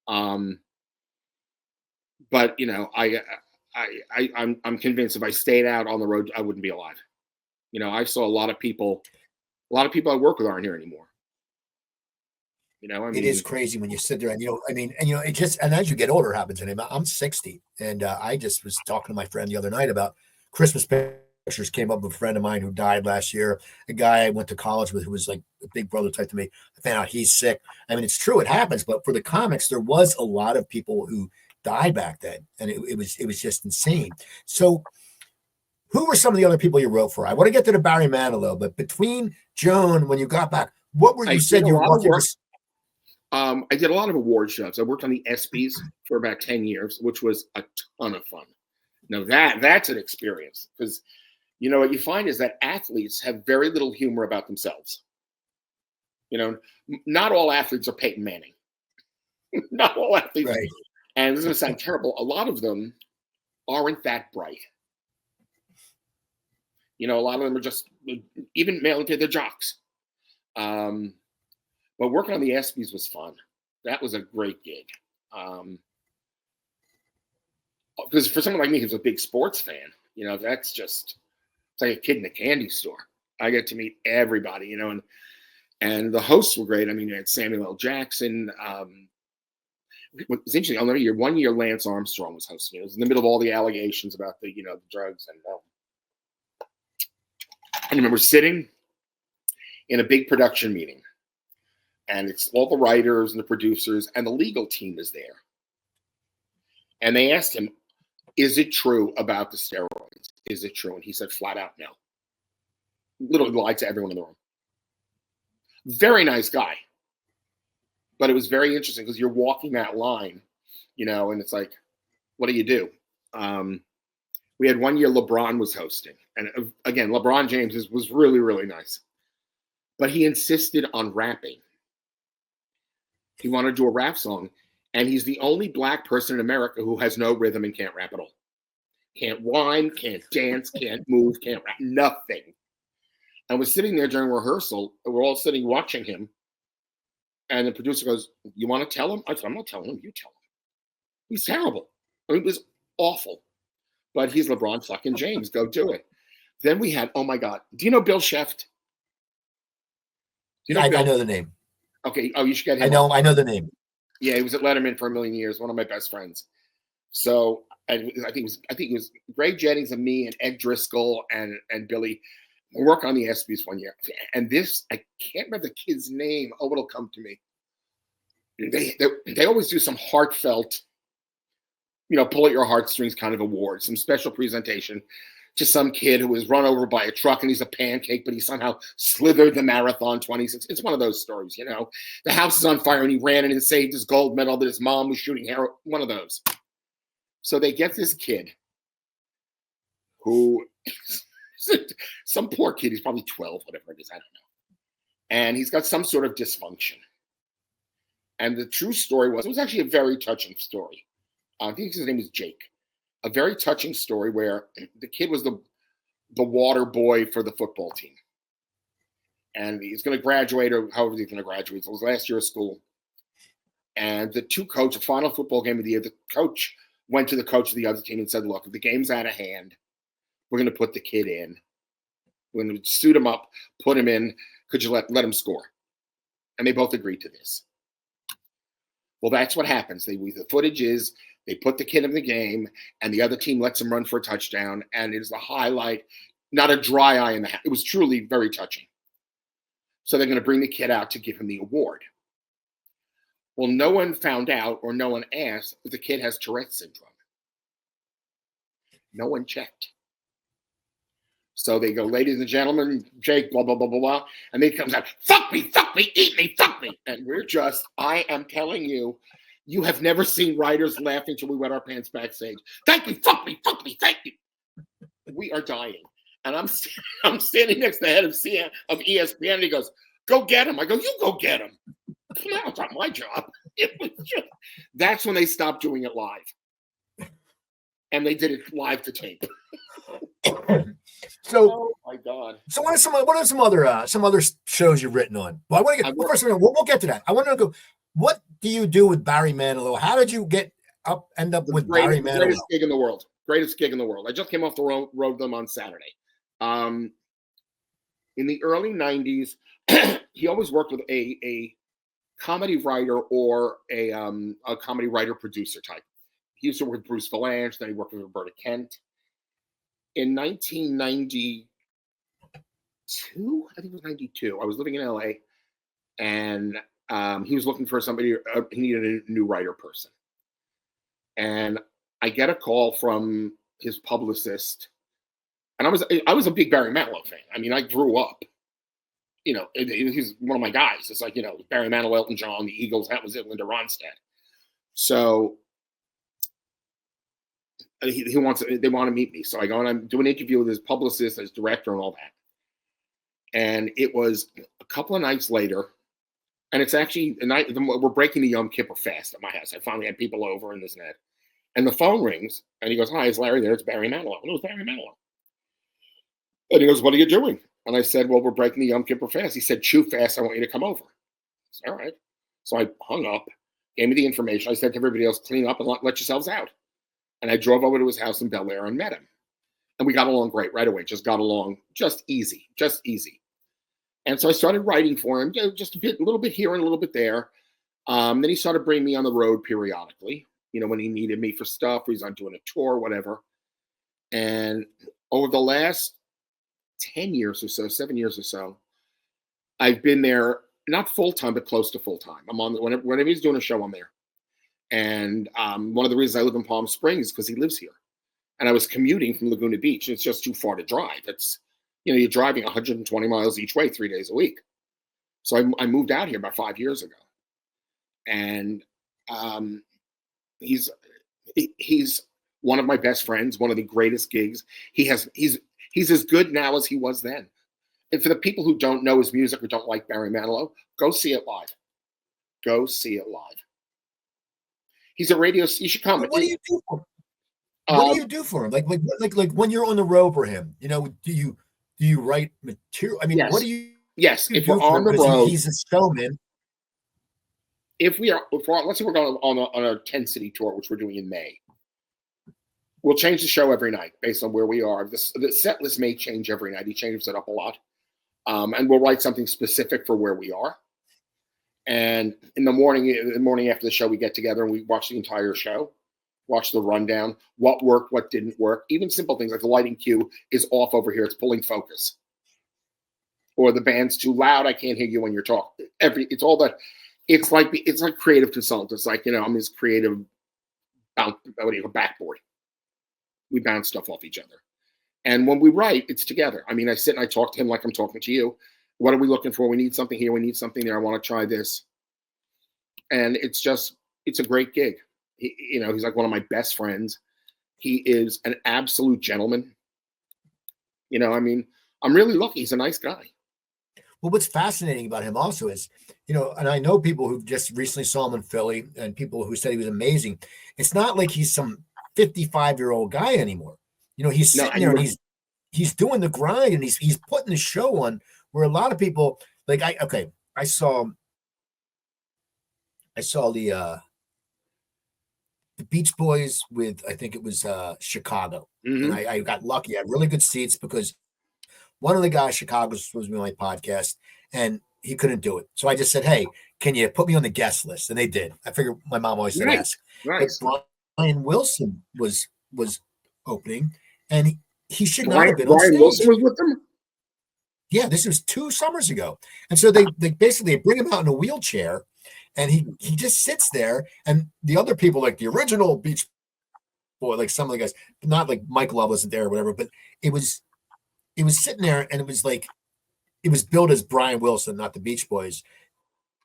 But I'm convinced if I stayed out on the road, I wouldn't be alive. I saw a lot of people I work with aren't here anymore. It is crazy when you sit there and, it just, and as you get older, it happens. And I'm 60. And I just was talking to my friend the other night about Christmas pictures. Came up with a friend of mine who died last year, a guy I went to college with who was like a big brother type to me. I found out he's sick. It's true, it happens. But for the comics, there was a lot of people who died back then. And it was just insane. So who were some of the other people you wrote for? I want to get to the Barry Manilow, but between Joan, when you got back, what were you said you were working with? I did a lot of award shows. I worked on the ESPYs for about 10 years, which was a ton of fun. Now that's an experience because what you find is that athletes have very little humor about themselves. Not all athletes are Peyton Manning. Not all athletes. Right. And this is going to sound terrible. A lot of them aren't that bright. A lot of them are just even male to their jocks. But working on the ESPYs was fun. That was a great gig. Because for someone like me who's a big sports fan, that's just, it's like a kid in a candy store. I get to meet everybody, and the hosts were great. You had Samuel L. Jackson. What was interesting, I'll never hear, 1 year Lance Armstrong was hosting. It was in the middle of all the allegations about the drugs. And I remember sitting in a big production meeting. And it's all the writers and the producers and the legal team is there. And they asked him, is it true about the steroids? Is it true? And he said flat out no. Literally lied to everyone in the room. Very nice guy. But it was very interesting because you're walking that line, and it's like, what do you do? We had 1 year LeBron was hosting. And again, LeBron James was really, really nice. But he insisted on rapping. He wanted to do a rap song, and he's the only black person in America who has no rhythm and can't rap at all. Can't whine, can't dance, can't move, can't rap, nothing. I was sitting there during rehearsal, and we're all sitting watching him, and the producer goes, you want to tell him? I said, I'm not telling him, you tell him. He's terrible. It was awful. But he's LeBron fucking James, go do it. Then we had, oh my God, do you know Bill Sheft? I know the name. Okay. Oh, you should get him. I know the name. Yeah, he was at Letterman for a million years. One of my best friends. So I think it was Greg Jennings and me and Ed Driscoll and Billy work on the ESPYs 1 year. And this, I can't remember the kid's name. Oh, it'll come to me. They always do some heartfelt, pull at your heartstrings kind of award, some special presentation to some kid who was run over by a truck and he's a pancake, but he somehow slithered the marathon 26. It's one of those stories, The house is on fire and he ran in and saved his gold medal that his mom was shooting heroin. One of those. So they get this kid who, some poor kid, he's probably 12, whatever it is, I don't know. And he's got some sort of dysfunction. And the true story it was actually a very touching story. I think his name was Jake. A very touching story where the kid was the water boy for the football team. And he's going to graduate, or however he's going to graduate. So it was last year of school. And the the final football game of the year, the coach went to the coach of the other team and said, look, if the game's out of hand, we're going to put the kid in. We're going to suit him up, put him in. Could you let him score? And they both agreed to this. Well, that's what happens. The footage is they put the kid in the game, and the other team lets him run for a touchdown, and it is the highlight, not a dry eye in the house. It was truly very touching. So they're going to bring the kid out to give him the award. Well, no one found out or no one asked if the kid has Tourette's syndrome. No one checked. So they go, ladies and gentlemen, Jake, blah, blah, blah, blah, blah. And they comes out, fuck me, eat me, fuck me. And we're just, I am telling you, you have never seen writers laughing till we wet our pants backstage. Thank you, fuck me, thank you. We are dying. And I'm standing next to the head of ESPN, and he goes, go get him. I go, you go get him. Come on, it's not my job. It was just, that's when they stopped doing it live. And they did it live to tape. So, oh my God. So what are some other shows you've written on? Well, I want to get first. We'll get to that. I want to go. What do you do with Barry Manilow? How did you end up with Barry Manilow? Greatest gig in the world. Greatest gig in the world. I just came off the road with them on Saturday. In the early 90s, he always worked with a comedy writer or a comedy writer producer type. He used to work with Bruce Valanche, then he worked with Roberta Kent. In 1992, I think it was 92, I was living in LA, and he was looking for somebody, he needed a new writer person. And I get a call from his publicist, and I was a big Barry Manilow fan. I mean, I grew up, he's one of my guys. It's like, Barry Manilow, Elton John, the Eagles, that was it, Linda Ronstadt. So they want to meet me. So I go and I'm doing an interview with his publicist, his director, and all that. And it was a couple of nights later, and it's actually a night we're breaking the Yom Kippur fast at my house. I finally had people over and this and that. And the phone rings, and he goes, "Hi, is Larry there? It's Barry Manilow." And it was Barry Manilow. And he goes, "What are you doing?" And I said, "Well, we're breaking the Yom Kippur fast." He said, "Chew fast. I want you to come over." I said, "All right." So I hung up, gave me the information. I said to everybody else, "Clean up and let yourselves out." And I drove over to his house in Bel Air and met him. And we got along great right away. Just got along just easy. And so I started writing for him, just a little bit here and a little bit there. Then he started bringing me on the road periodically, when he needed me for stuff, or he's on doing a tour, whatever. And over the last 10 years or so, 7 years or so, I've been there, not full-time, but close to full-time. I'm on, whenever he's doing a show, I'm there. And one of the reasons I live in Palm Springs is because he lives here. And I was commuting from Laguna Beach, and it's just too far to drive. It's, you're driving 120 miles each way 3 days a week. So I moved out here about 5 years ago. And he's one of my best friends, one of the greatest gigs. He's as good now as he was then. And for the people who don't know his music or don't like Barry Manilow, go see it live. Go see it live. He's a radio. You should come. What do you do for him? What do you do for him? Like when you're on the road for him, do you write material? I mean, yes. What do you? Yes, if we're on the road, he's a showman. Let's say we're going on a 10-city tour, which we're doing in May. We'll change the show every night based on where we are. The set list may change every night. He changes it up a lot, and we'll write something specific for where we are. And in the morning after the show, we get together and we watch the entire show, watch the rundown, what worked, what didn't work. Even simple things like the lighting cue is off over here; it's pulling focus, or the band's too loud. I can't hear you when you're talking. It's all that. It's like creative consultants. It's like, I'm his creative backboard. We bounce stuff off each other. And when we write, it's together. I mean, I sit and I talk to him like I'm talking to you. What are we looking for? We need something here. We need something there. I want to try this. And it's a great gig. He's like one of my best friends. He is an absolute gentleman. I'm really lucky. He's a nice guy. Well, what's fascinating about him also is, and I know people who just recently saw him in Philly and people who said he was amazing. It's not like he's some 55-year-old guy anymore. He's sitting there and he's doing the grind and he's putting the show on where a lot of people I saw the Beach Boys with, I think it was Chicago. Mm-hmm. And I got lucky. I had really good seats because one of the guys, Chicago, was supposed to be on my podcast, and he couldn't do it. So I just said, "Hey, can you put me on the guest list?" And they did. I figured my mom always said ask. Nice. But Brian Wilson was opening, and he should not have been on stage. Brian Wilson was with them? Yeah, this was 2 summers ago. And so they basically bring him out in a wheelchair, and he just sits there, and the other people, like the original Beach Boy, like some of the guys, not like Mike Love wasn't there or whatever, but it was it was sitting there, and it was like, it was billed as Brian Wilson, not the Beach Boys,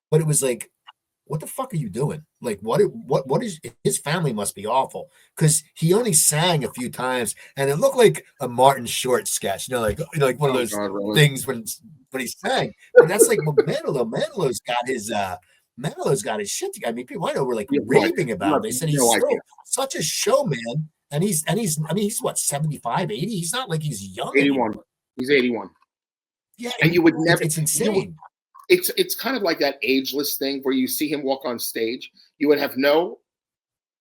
but it was like, what the fuck are you doing? Like, what is, his family must be awful, because he only sang a few times, and it looked like a Martin Short sketch, like one of those things when he sang. But that's like, well, Manilo's got his shit together. I mean, people I know were like raving about him. They said he's still such a showman, and he's I mean, he's what, 75, 80? He's not like he's young 81. anymore. He's 81. Yeah, and you would never. It's insane. It's kind of like that ageless thing where you see him walk on stage, you would have no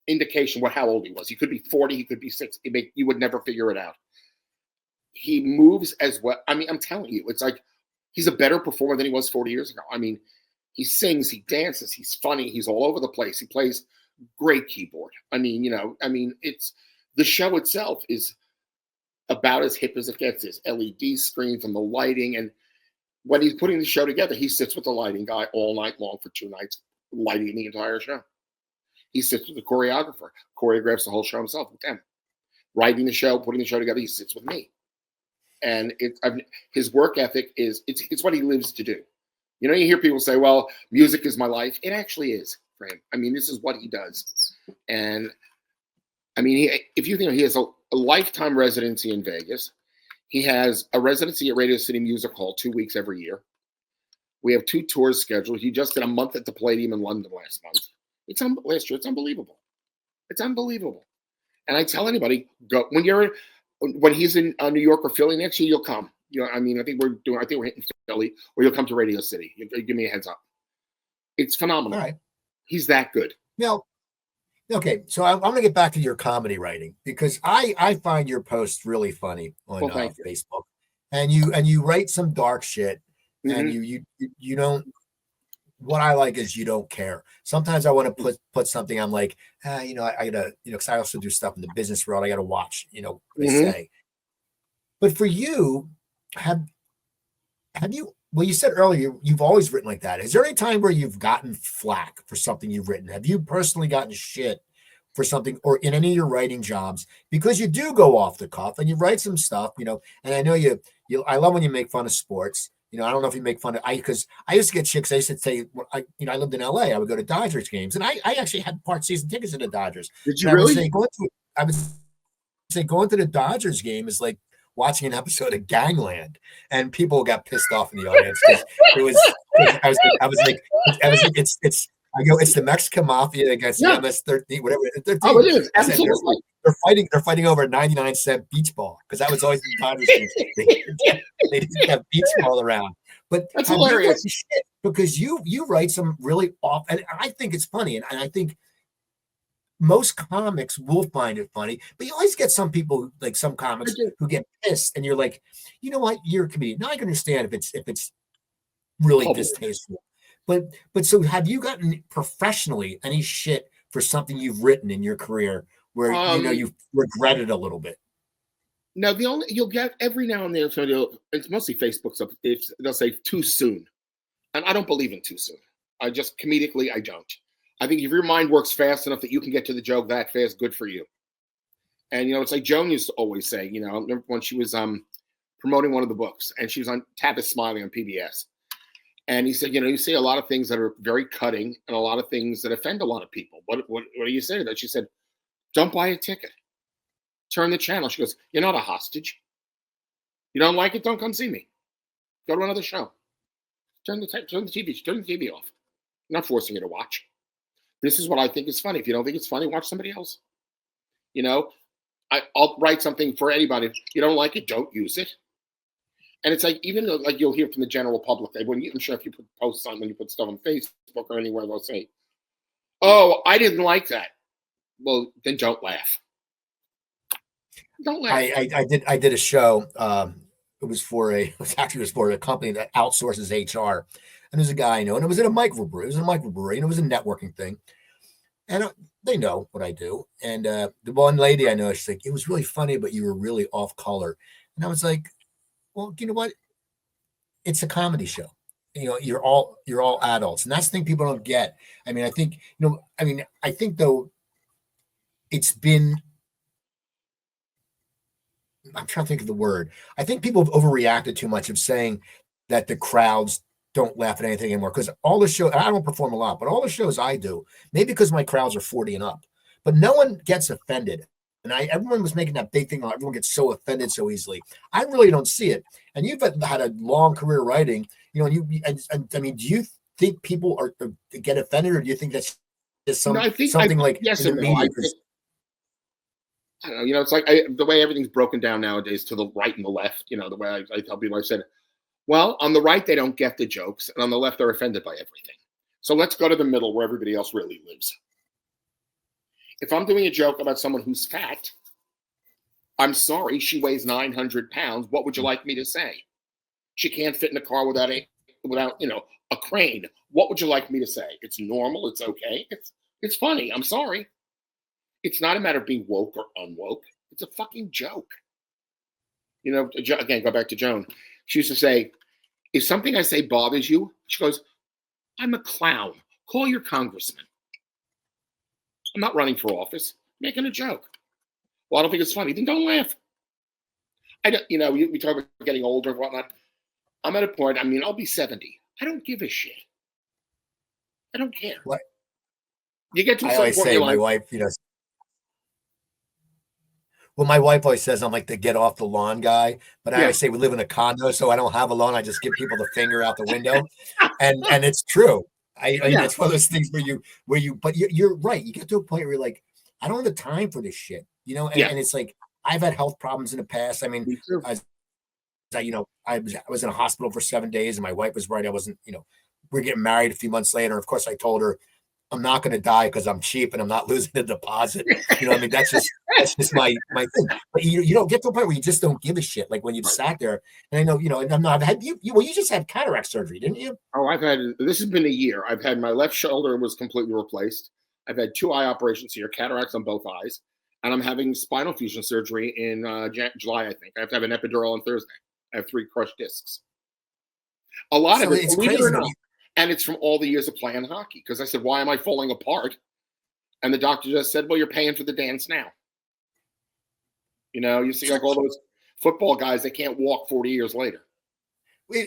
indication how old he was. He could be 40, he could be 60. You would never figure it out. He moves as well. I mean, I'm telling you, it's like he's a better performer than he was 40 years ago. I mean, he sings, he dances, he's funny, he's all over the place. He plays great keyboard. I mean, it's the show itself is about as hip as it gets. There's LED screens and the lighting, and when he's putting the show together, he sits with the lighting guy all night long for 2 nights, lighting the entire show. He sits with the choreographer, choreographs the whole show himself with them. Writing the show, putting the show together, he sits with me. And his work ethic it's what he lives to do. You hear people say, well, music is my life. It actually is for him. I mean, this is what he does. And I mean, if you think he has a lifetime residency in Vegas. He has a residency at Radio City Music Hall 2 weeks every year. We have 2 tours scheduled. He just did a month at the Palladium in London last month. Last year. It's unbelievable. It's unbelievable. And I tell anybody, go when he's in New York or Philly next year, you'll come. I mean, I think we're hitting Philly, or you'll come to Radio City. You give me a heads up. It's phenomenal. All right. He's that good. Now, okay, so I'm going to get back to your comedy writing, because I find your posts really funny on Facebook, and you write some dark shit, and you don't. What I like is you don't care. Sometimes I want to put something. I'm like, I gotta, because I also do stuff in the business world. I got to watch, what they say. But for you, have you? Well, you said earlier you've always written like that. Is there any time where you've gotten flack for something you've written? Have you personally gotten shit for something, or in any of your writing jobs, because you do go off the cuff and you write some stuff, and I know you I love when you make fun of sports. I don't know if you make fun of, because I used to get chicks. I used to say, I lived in LA. I would go to Dodgers games, and I actually had part season tickets to the Dodgers. Did you really? I would say going to the Dodgers game is like watching an episode of Gangland, and people got pissed off in the audience because it was. I was like, it's the Mexican mafia against the MS-13, whatever. 13. Oh, it is absolutely. They're fighting over a 99-cent beach ball, because that was always the Dodgers games. They didn't have beach ball around. But that's hilarious, because you write some really off, and I think it's funny, and I think most comics will find it funny, but you always get some people, like some comics, who get pissed, and you're like, you know what, you're a comedian. Now I can understand if it's really distasteful. But so have you gotten professionally any shit for something you've written in your career where you've regretted a little bit? No, you'll get every now and then. So it's mostly Facebook stuff. They'll say too soon, and I don't believe in too soon. I just comedically, I don't. I think if your mind works fast enough that you can get to the joke that fast, good for you. And it's like Joan used to always say. I remember when she was promoting one of the books, and she was on Tavis Smiley on PBS, and he said, you say a lot of things that are very cutting, and a lot of things that offend a lot of people. What do you say to that? She said, don't buy a ticket. Turn the channel. She goes, you're not a hostage. You don't like it? Don't come see me. Go to another show. Turn the TV off. I'm not forcing you to watch. This is what I think is funny. If you don't think it's funny, watch somebody else. I'll write something for anybody. If you don't like it, don't use it. And it's like, even though, like, you'll hear from the general public, I'm sure if you post something, when you put stuff on Facebook or anywhere, they'll say, oh, I didn't like that. Well, then don't laugh. Don't laugh. I did a show. It was for a company that outsources HR, and there's a guy I know, and it was in a microbrewery. It was a networking thing, and they know what I do. And the one lady I know, she's like, it was really funny, but you were really off color. And I was like, well, you know what? It's a comedy show. You're all adults, and that's the thing people don't get. I mean, I think though, it's been. I'm trying to think of the word. I think people have overreacted too much of saying that the crowds don't laugh at anything anymore. Because all the shows, I don't perform a lot, but all the shows I do, maybe because my crowds are 40 and up, but no one gets offended. And everyone was making that big thing. Everyone gets so offended so easily. I really don't see it. And you've had a long career writing, and I mean, do you think people are get offended, or do you think that's just something like yes in and the no. media? I don't know. It's like the way everything's broken down nowadays to the right and the left. The way I tell people, I said, well, on the right they don't get the jokes, and on the left they're offended by everything. So let's go to the middle where everybody else really lives. If I'm doing a joke about someone who's fat, I'm sorry, she weighs 900 pounds. What would you like me to say? She can't fit in a car without a crane. What would you like me to say? It's normal. It's okay. It's funny. I'm sorry. It's not a matter of being woke or unwoke. It's a fucking joke. Again, go back to Joan. She used to say, if something I say bothers you, she goes, I'm a clown. Call your congressman. I'm not running for office. I'm making a joke. Well, I don't think it's funny. Then don't laugh. I don't, we talk about getting older and whatnot. I'm at a point, I'll be 70. I don't give a shit. I don't care. What? You get to I always say, my wife, well, my wife always says I'm like the get off the lawn guy, but I always say we live in a condo, so I don't have a lawn. I just give people the finger out the window, and it's true. I mean, it's one of those things but you're right. You get to a point where you're like, I don't have the time for this shit, and it's like, I've had health problems in the past. I mean, I was in a hospital for 7 days, and my wife was right. I wasn't, we're getting married a few months later. Of course, I told her, I'm not going to die because I'm cheap and I'm not losing the deposit. That's just my thing. But you don't get to a point where you just don't give a shit. Like when you've sat there, and I know, and I'm not, you just had cataract surgery, didn't you? Oh, this has been a year. I've had my left shoulder was completely replaced. I've had 2 eye operations here, cataracts on both eyes. And I'm having spinal fusion surgery in July, I think. I have to have an epidural on Thursday. I have 3 crushed discs. A lot of it, believe it or not. And it's from all the years of playing hockey. Because I said, why am I falling apart? And the doctor just said, well, you're paying for the dance now. You see like all those football guys that can't walk 40 years later.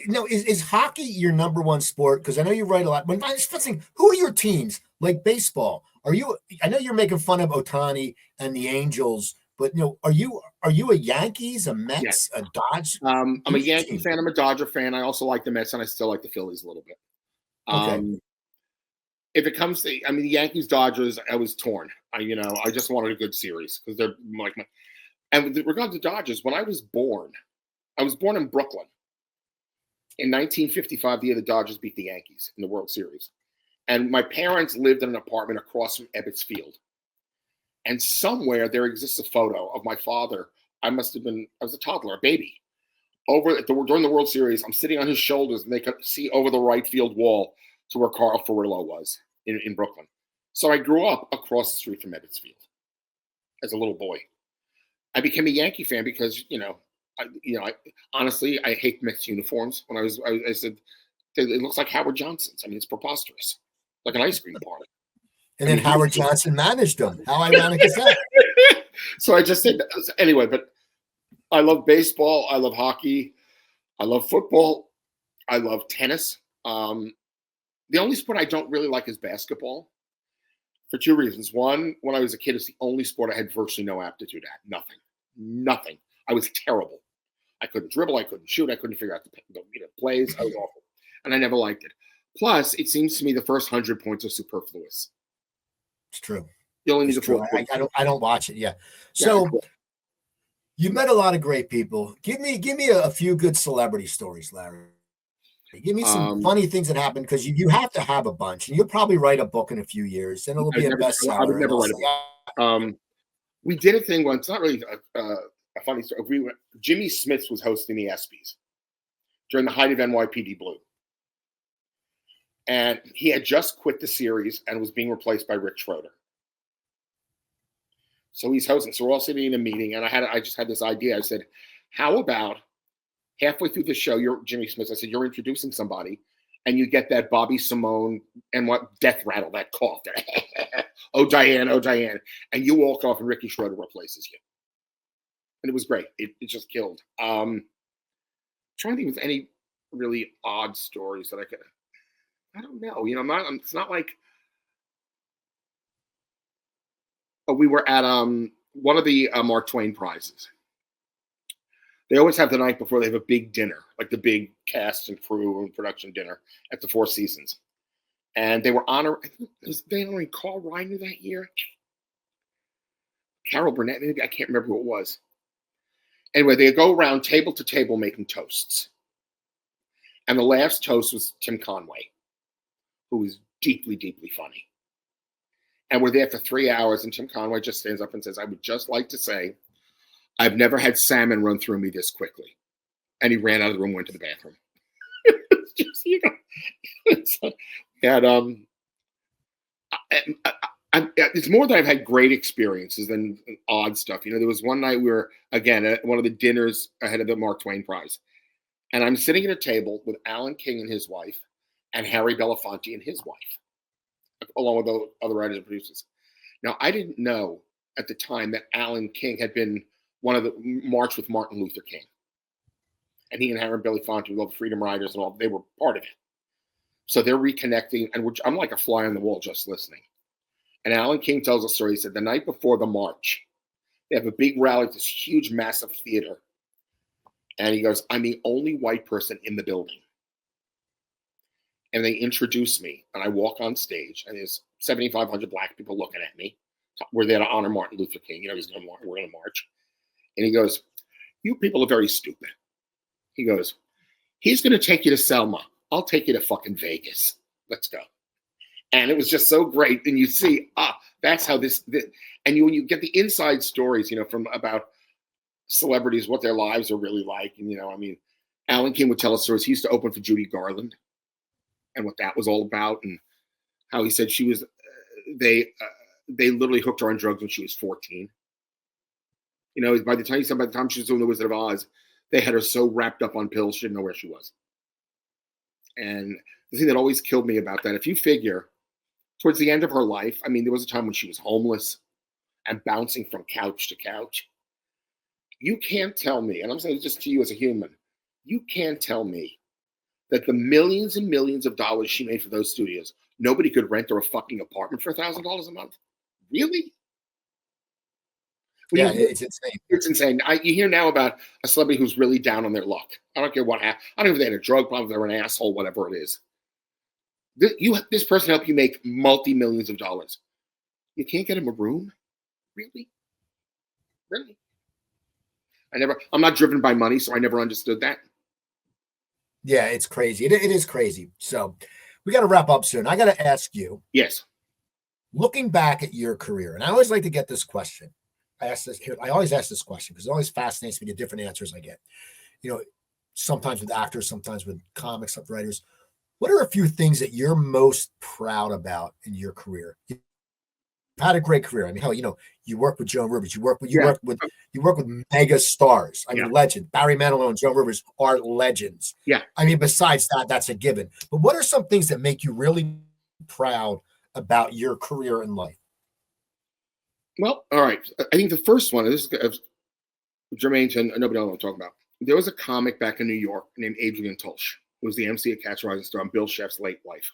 No, is hockey your number one sport? Because I know you write a lot. When I was thinking, who are your teams? Like baseball, I know you're making fun of Ohtani and the Angels, but are you a Yankees, a Mets, a Dodge? I'm a Yankee fan. I'm a Dodger fan. I also like the Mets, and I still like the Phillies a little bit. Okay. If it comes to, the Yankees, Dodgers, I was torn. I just wanted a good series because they're like my. And with regard to Dodgers, when I was born in Brooklyn in 1955. The year the Dodgers beat the Yankees in the World Series. And my parents lived in an apartment across from Ebbets Field. And somewhere there exists a photo of my father. I was a toddler, a baby. During the World Series, I'm sitting on his shoulders, and they could see over the right field wall to where Carl Furillo was in Brooklyn. So I grew up across the street from Ebbets Field as a little boy. I became a Yankee fan because, honestly, I hate Mets uniforms. When I said, it looks like Howard Johnson's. It's preposterous. Like an ice cream party. And then Howard Johnson managed them. How ironic is that? So I just said, anyway, but I love baseball. I love hockey. I love football. I love tennis. The only sport I don't really like is basketball for 2 reasons. One, when I was a kid, it's the only sport I had virtually no aptitude at. Nothing. I was terrible. I couldn't dribble. I couldn't shoot. I couldn't figure out the plays. I was awful. And I never liked it. Plus, it seems to me the first 100 points are superfluous. It's true. You only need to four. I don't watch it. Yeah. So you met a lot of great people. Give me a few good celebrity stories, Larry. Give me some funny things that happened, because you have to have a bunch, and you'll probably write a book in a few years, and it'll be a bestseller. I would never write a book. We did a thing once. Not really a funny story. Jimmy Smits was hosting the ESPYs during the height of NYPD Blue. And he had just quit the series and was being replaced by Rick Schroeder. So he's hosting. So we're all sitting in a meeting, and I just had this idea. I said, how about halfway through the show, you're Jimmy Smith. I said, you're introducing somebody, and you get that Bobby Simone and what death rattle, that cough. Oh, Diane. And you walk off, and Ricky Schroeder replaces you. and it was great. It just killed. Trying to think of any really odd stories that I could. I don't know. You know, it's not like we were at one of the Mark Twain prizes. They always have the night before. They have a big dinner, like the big cast and crew and production dinner at the Four Seasons. And they were was they honoring Carl Reiner that year? Carol Burnett, maybe, I can't remember who it was. Anyway, they go around table to table making toasts. And the last toast was Tim Conway, who is deeply, deeply funny. And we're there for 3 hours, and Tim Conway just stands up and says, I would just like to say, I've never had salmon run through me this quickly. And he ran out of the room, went to the bathroom. It's just, you know, it's more that I've had great experiences than odd stuff. You know, there was one night we were, again, at one of the dinners ahead of the Mark Twain Prize. And I'm sitting at a table with Alan King and his wife and Harry Belafonte and his wife, along with the other writers and producers. Now, I didn't know at the time that Alan King had been one of the March with Martin Luther King. And he and Harry Belafonte, with all the Freedom Riders and all, they were part of it. So they're reconnecting, and I'm like a fly on the wall just listening. And Alan King tells a story. He said the night before the march, they have a big rally at this huge, massive theater. And he goes, I'm the only white person in the building. And they introduce me, and I walk on stage, and there's 7,500 black people looking at me. We're there to honor Martin Luther King. You know, we're going to march. And he goes, you people are very stupid. He goes, he's going to take you to Selma. I'll take you to fucking Vegas. Let's go. And it was just so great. And you see, that's how this and when you get the inside stories, you know, from about celebrities, what their lives are really like. And, you know, I mean, Alan King would tell us stories. He used to open for Judy Garland and what that was all about, and how he said she was, they literally hooked her on drugs when she was 14. You know, by the time she was doing The Wizard of Oz, they had her so wrapped up on pills, she didn't know where she was. And the thing that always killed me about that, if you figure towards the end of her life, I mean, there was a time when she was homeless and bouncing from couch to couch. You can't tell me, and I'm saying just to you as a human, you can't tell me that the millions and millions of dollars she made for those studios, nobody could rent her a fucking apartment for $1,000 a month. Really? Yeah, it's insane. It's insane. You hear now about a celebrity who's really down on their luck. I don't care what happened. I don't know if they had a drug problem, if they were an asshole, whatever it is. This person helped you make multi-millions of dollars. You can't get him a room? Really? Really? I'm not driven by money, so I never understood that. Yeah, it's crazy. It is crazy. So we got to wrap up soon. I got to ask you. Yes. Looking back at your career, and I always like to get this question. I always ask this question because it always fascinates me the different answers I get. You know, sometimes with actors, sometimes with comics, some writers. What are a few things that you're most proud about in your career? You've had a great career. I mean, hell, you know, you work with Joan Rivers. You work with mega stars. I mean, legend. Barry Manilow and Joan Rivers are legends. Yeah. I mean, besides that, that's a given. But what are some things that make you really proud about your career in life? Well, all right. I think the first one, this is germane to nobody knows what I'm talking about. There was a comic back in New York named Adrienne Tolsch, who was the MC at Catch a Rising Star on Bill Sheff's late life.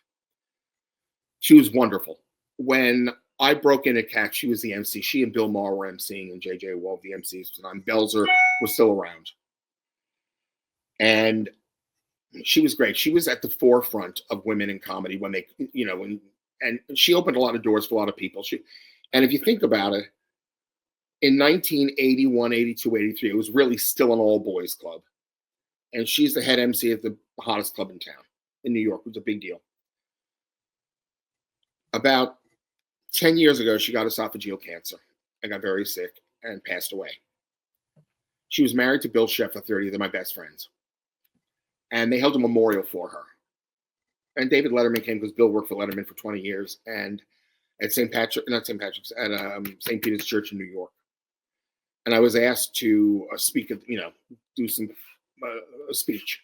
She was wonderful. When I broke in at Catch, she was the MC. She and Bill Maher were MCing, and JJ Wolf, the MCs. And Belzer was still around. And she was great. She was at the forefront of women in comedy when they, you know, and she opened a lot of doors for a lot of people. And if you think about it, in 1981, 82, 83, it was really still an all-boys club. And she's the head MC at the hottest club in town in New York. It was a big deal. About 10 years ago, she got esophageal cancer and got very sick and passed away. She was married to Bill Sheff for 30. They're my best friends. And they held a memorial for her. And David Letterman came because Bill worked for Letterman for 20 years. And at St. Peter's Church in New York. And I was asked to speak, do some a speech.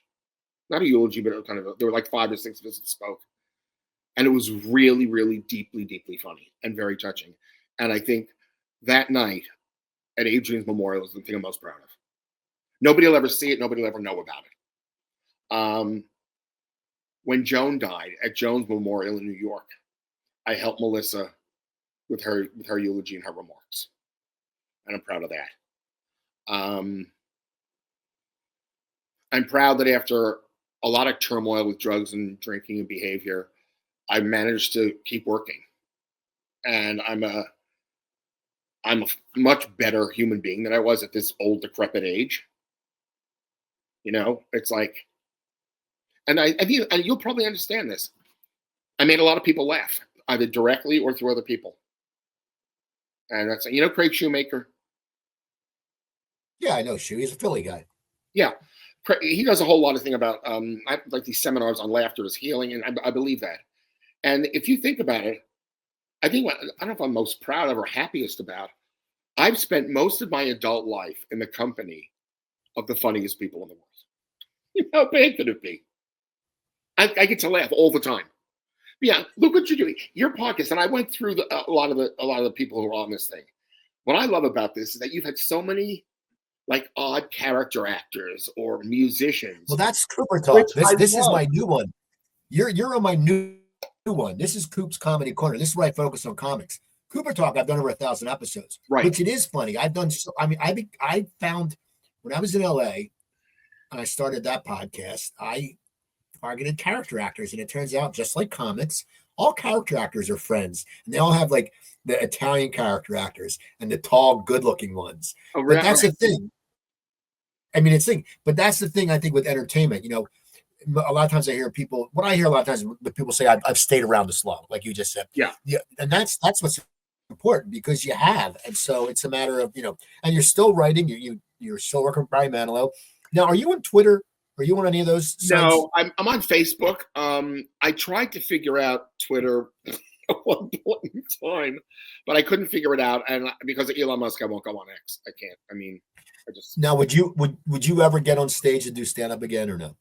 Not a eulogy, but there were like 5 or 6 of us that spoke. And it was really, really deeply, deeply funny and very touching. And I think that night, at Adrian's memorial is the thing I'm most proud of. Nobody will ever see it. Nobody will ever know about it. When Joan died at Joan's memorial in New York, I helped Melissa with her eulogy and her remarks, and I'm proud of that. I'm proud that after a lot of turmoil with drugs and drinking and behavior, I managed to keep working, and I'm a much better human being than I was at this old, decrepit age. It's like, and you'll probably understand this. I made a lot of people laugh, either directly or through other people. And that's, Craig Shoemaker. Yeah, I know Shoe. He's a Philly guy. Yeah. He does a whole lot of thing about, like these seminars on laughter is healing. And I believe that. And if you think about it, I don't know if I'm most proud of or happiest about, I've spent most of my adult life in the company of the funniest people in the world. How bad could it be? I get to laugh all the time. Yeah, look what you're doing. Your podcast, and I went through a lot of the people who are on this thing. What I love about this is that you've had so many like odd character actors or musicians. Well, that's Cooper Talk. This is my new one. You're on my new one. This is Coop's Comedy Corner. This is where I focus on comics. Cooper Talk, I've done over 1,000 episodes, right? Which it is funny. I've done. I found when I was in LA and I started that podcast, I targeted character actors, and it turns out, just like comics, all character actors are friends, and they all have like the Italian character actors and the tall, good-looking ones. Oh, but that's the thing. I mean, but that's the thing. I think with entertainment, a lot of times I hear people. What I hear a lot of times, when people say, "I've stayed around this long," like you just said. Yeah. And that's what's important, because you have, and so it's a matter of and you're still writing. You're still working with Brian Manilow. Now, are you on Twitter? Are you on any of those sites? No, I'm on Facebook. I tried to figure out Twitter at one point in time, but I couldn't figure it out, and because of Elon Musk, I won't go on X. I can't. I mean, I just. Now, would you ever get on stage and do stand up again, or no?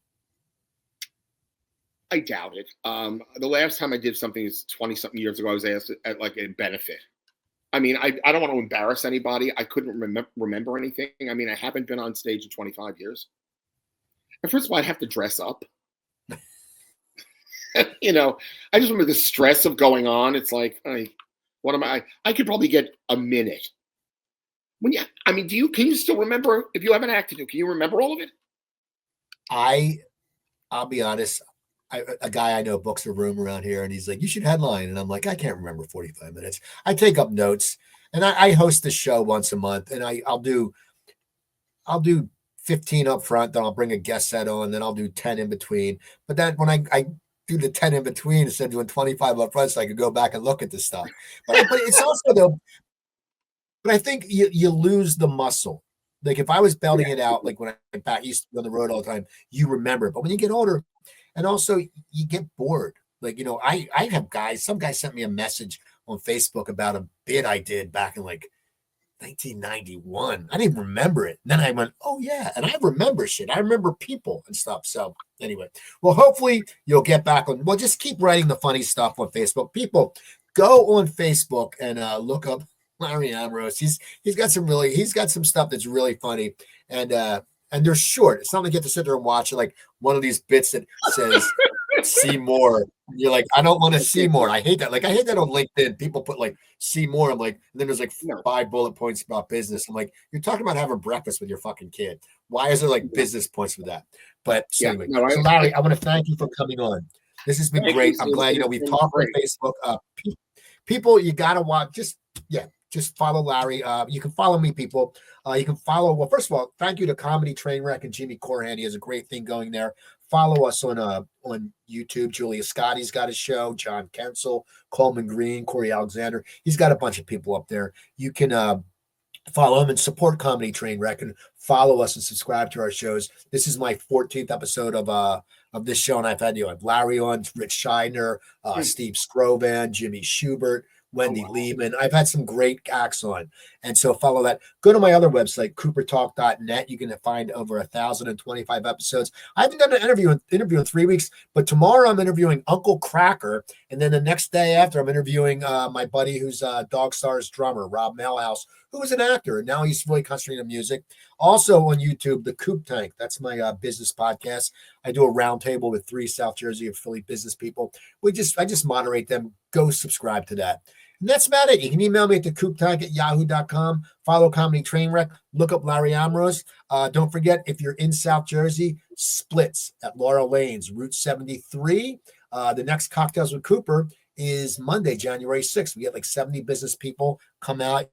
I doubt it. The last time I did something is 20-something years ago. I was asked at like a benefit. I mean, I don't want to embarrass anybody. I couldn't remember anything. I mean, I haven't been on stage in 25 years. And first of all, I'd have to dress up. I just remember the stress of going on. It's like, what am I? I could probably get a minute. Can you still remember, if you have an act to do, can you remember all of it? I'll be honest. A guy I know books a room around here, and he's like, "You should headline," and I'm like, "I can't remember 45 minutes." I take up notes, and I host the show once a month, and I'll do 15 up front, then I'll bring a guest set on, then I'll do 10 in between. But then when I do the 10 in between instead of doing 25 up front, so I could go back and look at this stuff. But it's also though. But I think you lose the muscle. Like if I was belting it out, like when I used to be on the road all the time, you remember it. But when you get older, and also you get bored. Like, I have some guy sent me a message on Facebook about a bit I did back in like 1991. I didn't even remember it. And then I went, oh yeah. And I remember shit. I remember people and stuff. So anyway, well, hopefully you'll get back on. Well, just keep writing the funny stuff on Facebook. People, go on Facebook and look up Larry Amoros. He's got some stuff that's really funny. And they're short. It's not like you have to sit there and watch like one of these bits that says see more. You're like, I don't want to see more. I hate that. Like, I hate that on LinkedIn. People put like see more. I'm like, and then there's like 5 bullet points about business. I'm like, you're talking about having breakfast with your fucking kid. Why is there like business points for that? But so anyway, so Larry, I want to thank you for coming on. This has been great. I'm glad, we've talked on Facebook. People, you got to watch. Just follow Larry. You can follow me, people. You can follow, well, first of all, thank you to Comedy Trainwreck and Jimmy Corhan. He has a great thing going there. Follow us on YouTube. Julia Scotty's got a show. John Kensel, Coleman Green, Corey Alexander. He's got a bunch of people up there. You can follow him and support Comedy Trainwreck and follow us and subscribe to our shows. This is my 14th episode of this show, and I've had Larry on, Rich Scheidner, Steve Scrovan, Jimmy Schubert, Wendy Liebman. I've had some great acts on. And so follow that. Go to my other website, coopertalk.net. You can find over 1,025 episodes. I haven't done an interview in 3 weeks, but tomorrow I'm interviewing Uncle Cracker, And then the next day after, I'm interviewing my buddy who's Dog Stars drummer, Rob Melhouse, who was an actor, and now he's really concentrating on music. Also on YouTube, the Coop Tank. That's my business podcast. I do a roundtable with 3 South Jersey and Philly business people. I just moderate them. Go subscribe to that. And that's about it. You can email me at thecooptank@yahoo.com. Follow Comedy Trainwreck. Look up Larry Amoros. Don't forget, if you're in South Jersey, Splits at Laurel Lanes, Route 73. The next Cocktails with Cooper is Monday, January 6th. We get like 70 business people come out.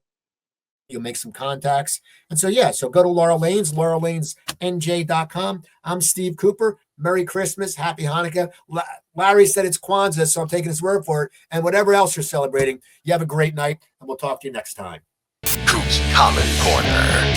You'll make some contacts. And so go to Laurel Lanes, laurellainesnj.com. I'm Steve Cooper. Merry Christmas. Happy Hanukkah. Larry said it's Kwanzaa, so I'm taking his word for it. And whatever else you're celebrating, you have a great night, and we'll talk to you next time. Coops Comedy Corner.